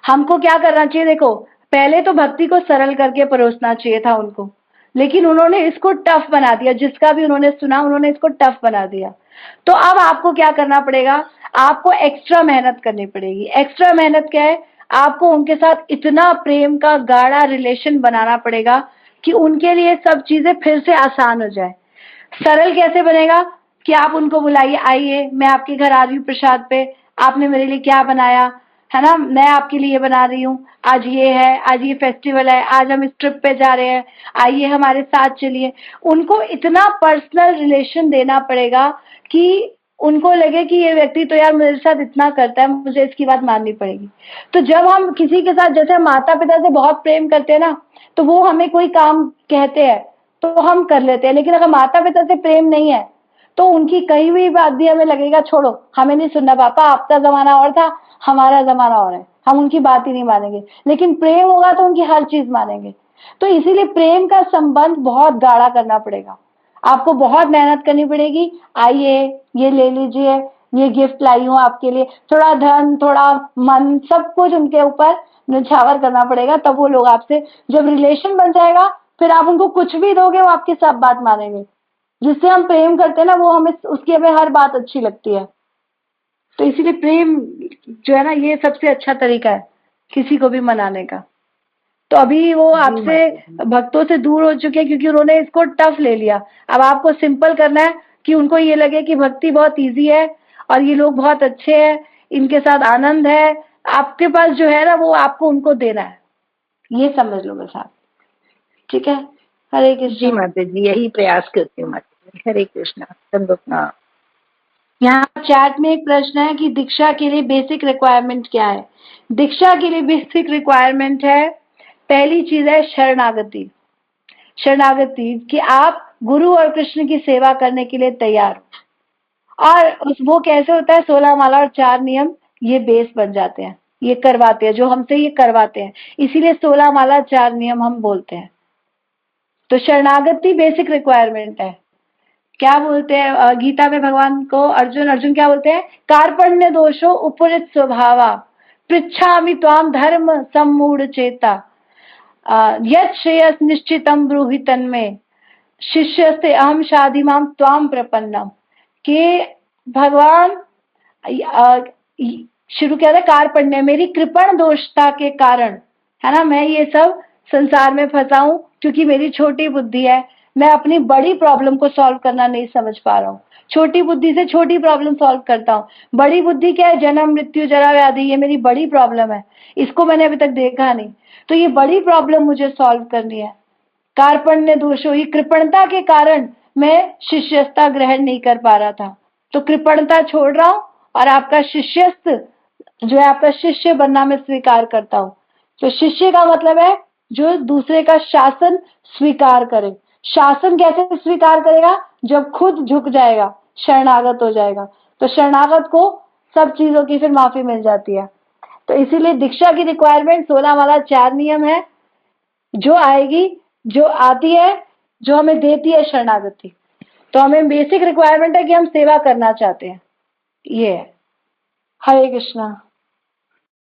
हमको क्या करना चाहिए, देखो पहले तो भक्ति को सरल करके परोसना चाहिए था उनको, लेकिन उन्होंने इसको टफ बना दिया। जिसका भी उन्होंने सुना उन्होंने इसको टफ बना दिया। तो अब आपको क्या करना पड़ेगा, आपको एक्स्ट्रा मेहनत करनी पड़ेगी। एक्स्ट्रा मेहनत क्या है, आपको उनके साथ इतना प्रेम का गाढ़ा रिलेशन बनाना पड़ेगा कि उनके लिए सब चीजें फिर से आसान हो जाए। सरल कैसे बनेगा कि आप उनको बुलाइए, आइए मैं आपके घर आ रही हूँ प्रसाद पे, आपने मेरे लिए क्या बनाया है ना, मैं आपके लिए बना रही हूँ, आज ये है, आज ये फेस्टिवल है, आज हम इस ट्रिप पे जा रहे हैं, आइए हमारे साथ चलिए। उनको इतना पर्सनल रिलेशन देना पड़ेगा कि उनको लगे कि ये व्यक्ति तो यार मेरे साथ इतना करता है, मुझे इसकी बात माननी पड़ेगी। तो जब हम किसी के साथ, जैसे माता पिता से बहुत प्रेम करते हैं ना, तो वो हमें कोई काम कहते हैं तो हम कर लेते हैं, लेकिन अगर माता पिता से प्रेम नहीं है तो उनकी कही हुई बात भी हमें लगेगा छोड़ो, हमें नहीं सुनना, पापा आपका जमाना और था, हमारा जमाना और है, हम उनकी बात ही नहीं मानेंगे। लेकिन प्रेम होगा तो उनकी हर चीज मानेंगे। तो इसीलिए प्रेम का संबंध बहुत गाढ़ा करना पड़ेगा, आपको बहुत मेहनत करनी पड़ेगी। आइए ये ले लीजिए, ये गिफ्ट लाई हूँ आपके लिए, थोड़ा धन थोड़ा मन सब कुछ उनके ऊपर निछावर करना पड़ेगा, तब वो लोग आपसे, जब रिलेशन बन जाएगा फिर आप उनको कुछ भी दोगे वो आपकी सब बात मानेंगे। जिससे हम प्रेम करते हैं ना वो हमें, उसकी हमें हर बात अच्छी लगती है। तो इसीलिए प्रेम जो है ना, ये सबसे अच्छा तरीका है किसी को भी मनाने का। तो अभी वो आपसे भक्तों से दूर हो चुके हैं क्योंकि उन्होंने इसको टफ ले लिया। अब आपको सिंपल करना है कि उनको ये लगे कि भक्ति बहुत इजी है और ये लोग बहुत अच्छे हैं, इनके साथ आनंद है। आपके पास जो है ना वो आपको उनको देना है, ये समझ लो बस आप। ठीक है, हरे जी कृष्ण। माता जी यही प्रयास करती हूँ माता जी। हरे कृष्णा, दंडवत प्रणाम। यहाँ चैट में एक प्रश्न है कि दीक्षा के लिए बेसिक रिक्वायरमेंट क्या है। दीक्षा के लिए बेसिक रिक्वायरमेंट है, पहली चीज है शरणागति। शरणागति कि आप गुरु और कृष्ण की सेवा करने के लिए तैयार हो। और वो कैसे होता है, 16 माला और 4 नियम ये बेस बन जाते हैं, ये करवाते हैं, जो हमसे ये करवाते हैं, इसीलिए 16 माला 4 नियम हम बोलते हैं। तो शरणागति बेसिक रिक्वायरमेंट है। क्या बोलते हैं गीता में भगवान को, अर्जुन क्या बोलते हैं, कार्पण्य दोषो उपरित स्वभावा पृच्छामि त्वाम धर्म सम्मूढ़ चेता यत् श्रेयस निश्चितम ब्रूहि तन्मे शिष्य से अहम शादी माम त्वाम प्रपन्नम। के भगवान शुरू किया था कार्पण्य, मेरी कृपण दोषता के कारण है ना, मैं ये सब संसार में फंसा हूं क्योंकि मेरी छोटी बुद्धि है, मैं अपनी बड़ी प्रॉब्लम को सॉल्व करना नहीं समझ पा रहा हूँ। छोटी बुद्धि से छोटी प्रॉब्लम सॉल्व करता हूँ। बड़ी बुद्धि क्या है, जन्म मृत्यु जरा व्याधि, ये मेरी बड़ी प्रॉब्लम है, इसको मैंने अभी तक देखा नहीं, तो ये बड़ी प्रॉब्लम मुझे सॉल्व करनी है। कार्पण्य दोषो, ही कृपणता के कारण मैं शिष्यस्ता ग्रहण नहीं कर पा रहा था, तो कृपणता छोड़ रहा हूँ और आपका शिष्यस्थ जो है, आपका शिष्य बनना मैं स्वीकार करता हूँ। तो शिष्य का मतलब है जो दूसरे का शासन स्वीकार करे। शासन कैसे स्वीकार करेगा, जब खुद झुक जाएगा, शरणागत हो जाएगा, तो शरणागत को सब चीजों की फिर माफी मिल जाती है। तो इसीलिए दीक्षा की रिक्वायरमेंट 16 वाला 4 नियम है, जो आएगी, जो आती है, जो हमें देती है शरणागति। तो हमें बेसिक रिक्वायरमेंट है कि हम सेवा करना चाहते हैं, ये है। हरे कृष्णा।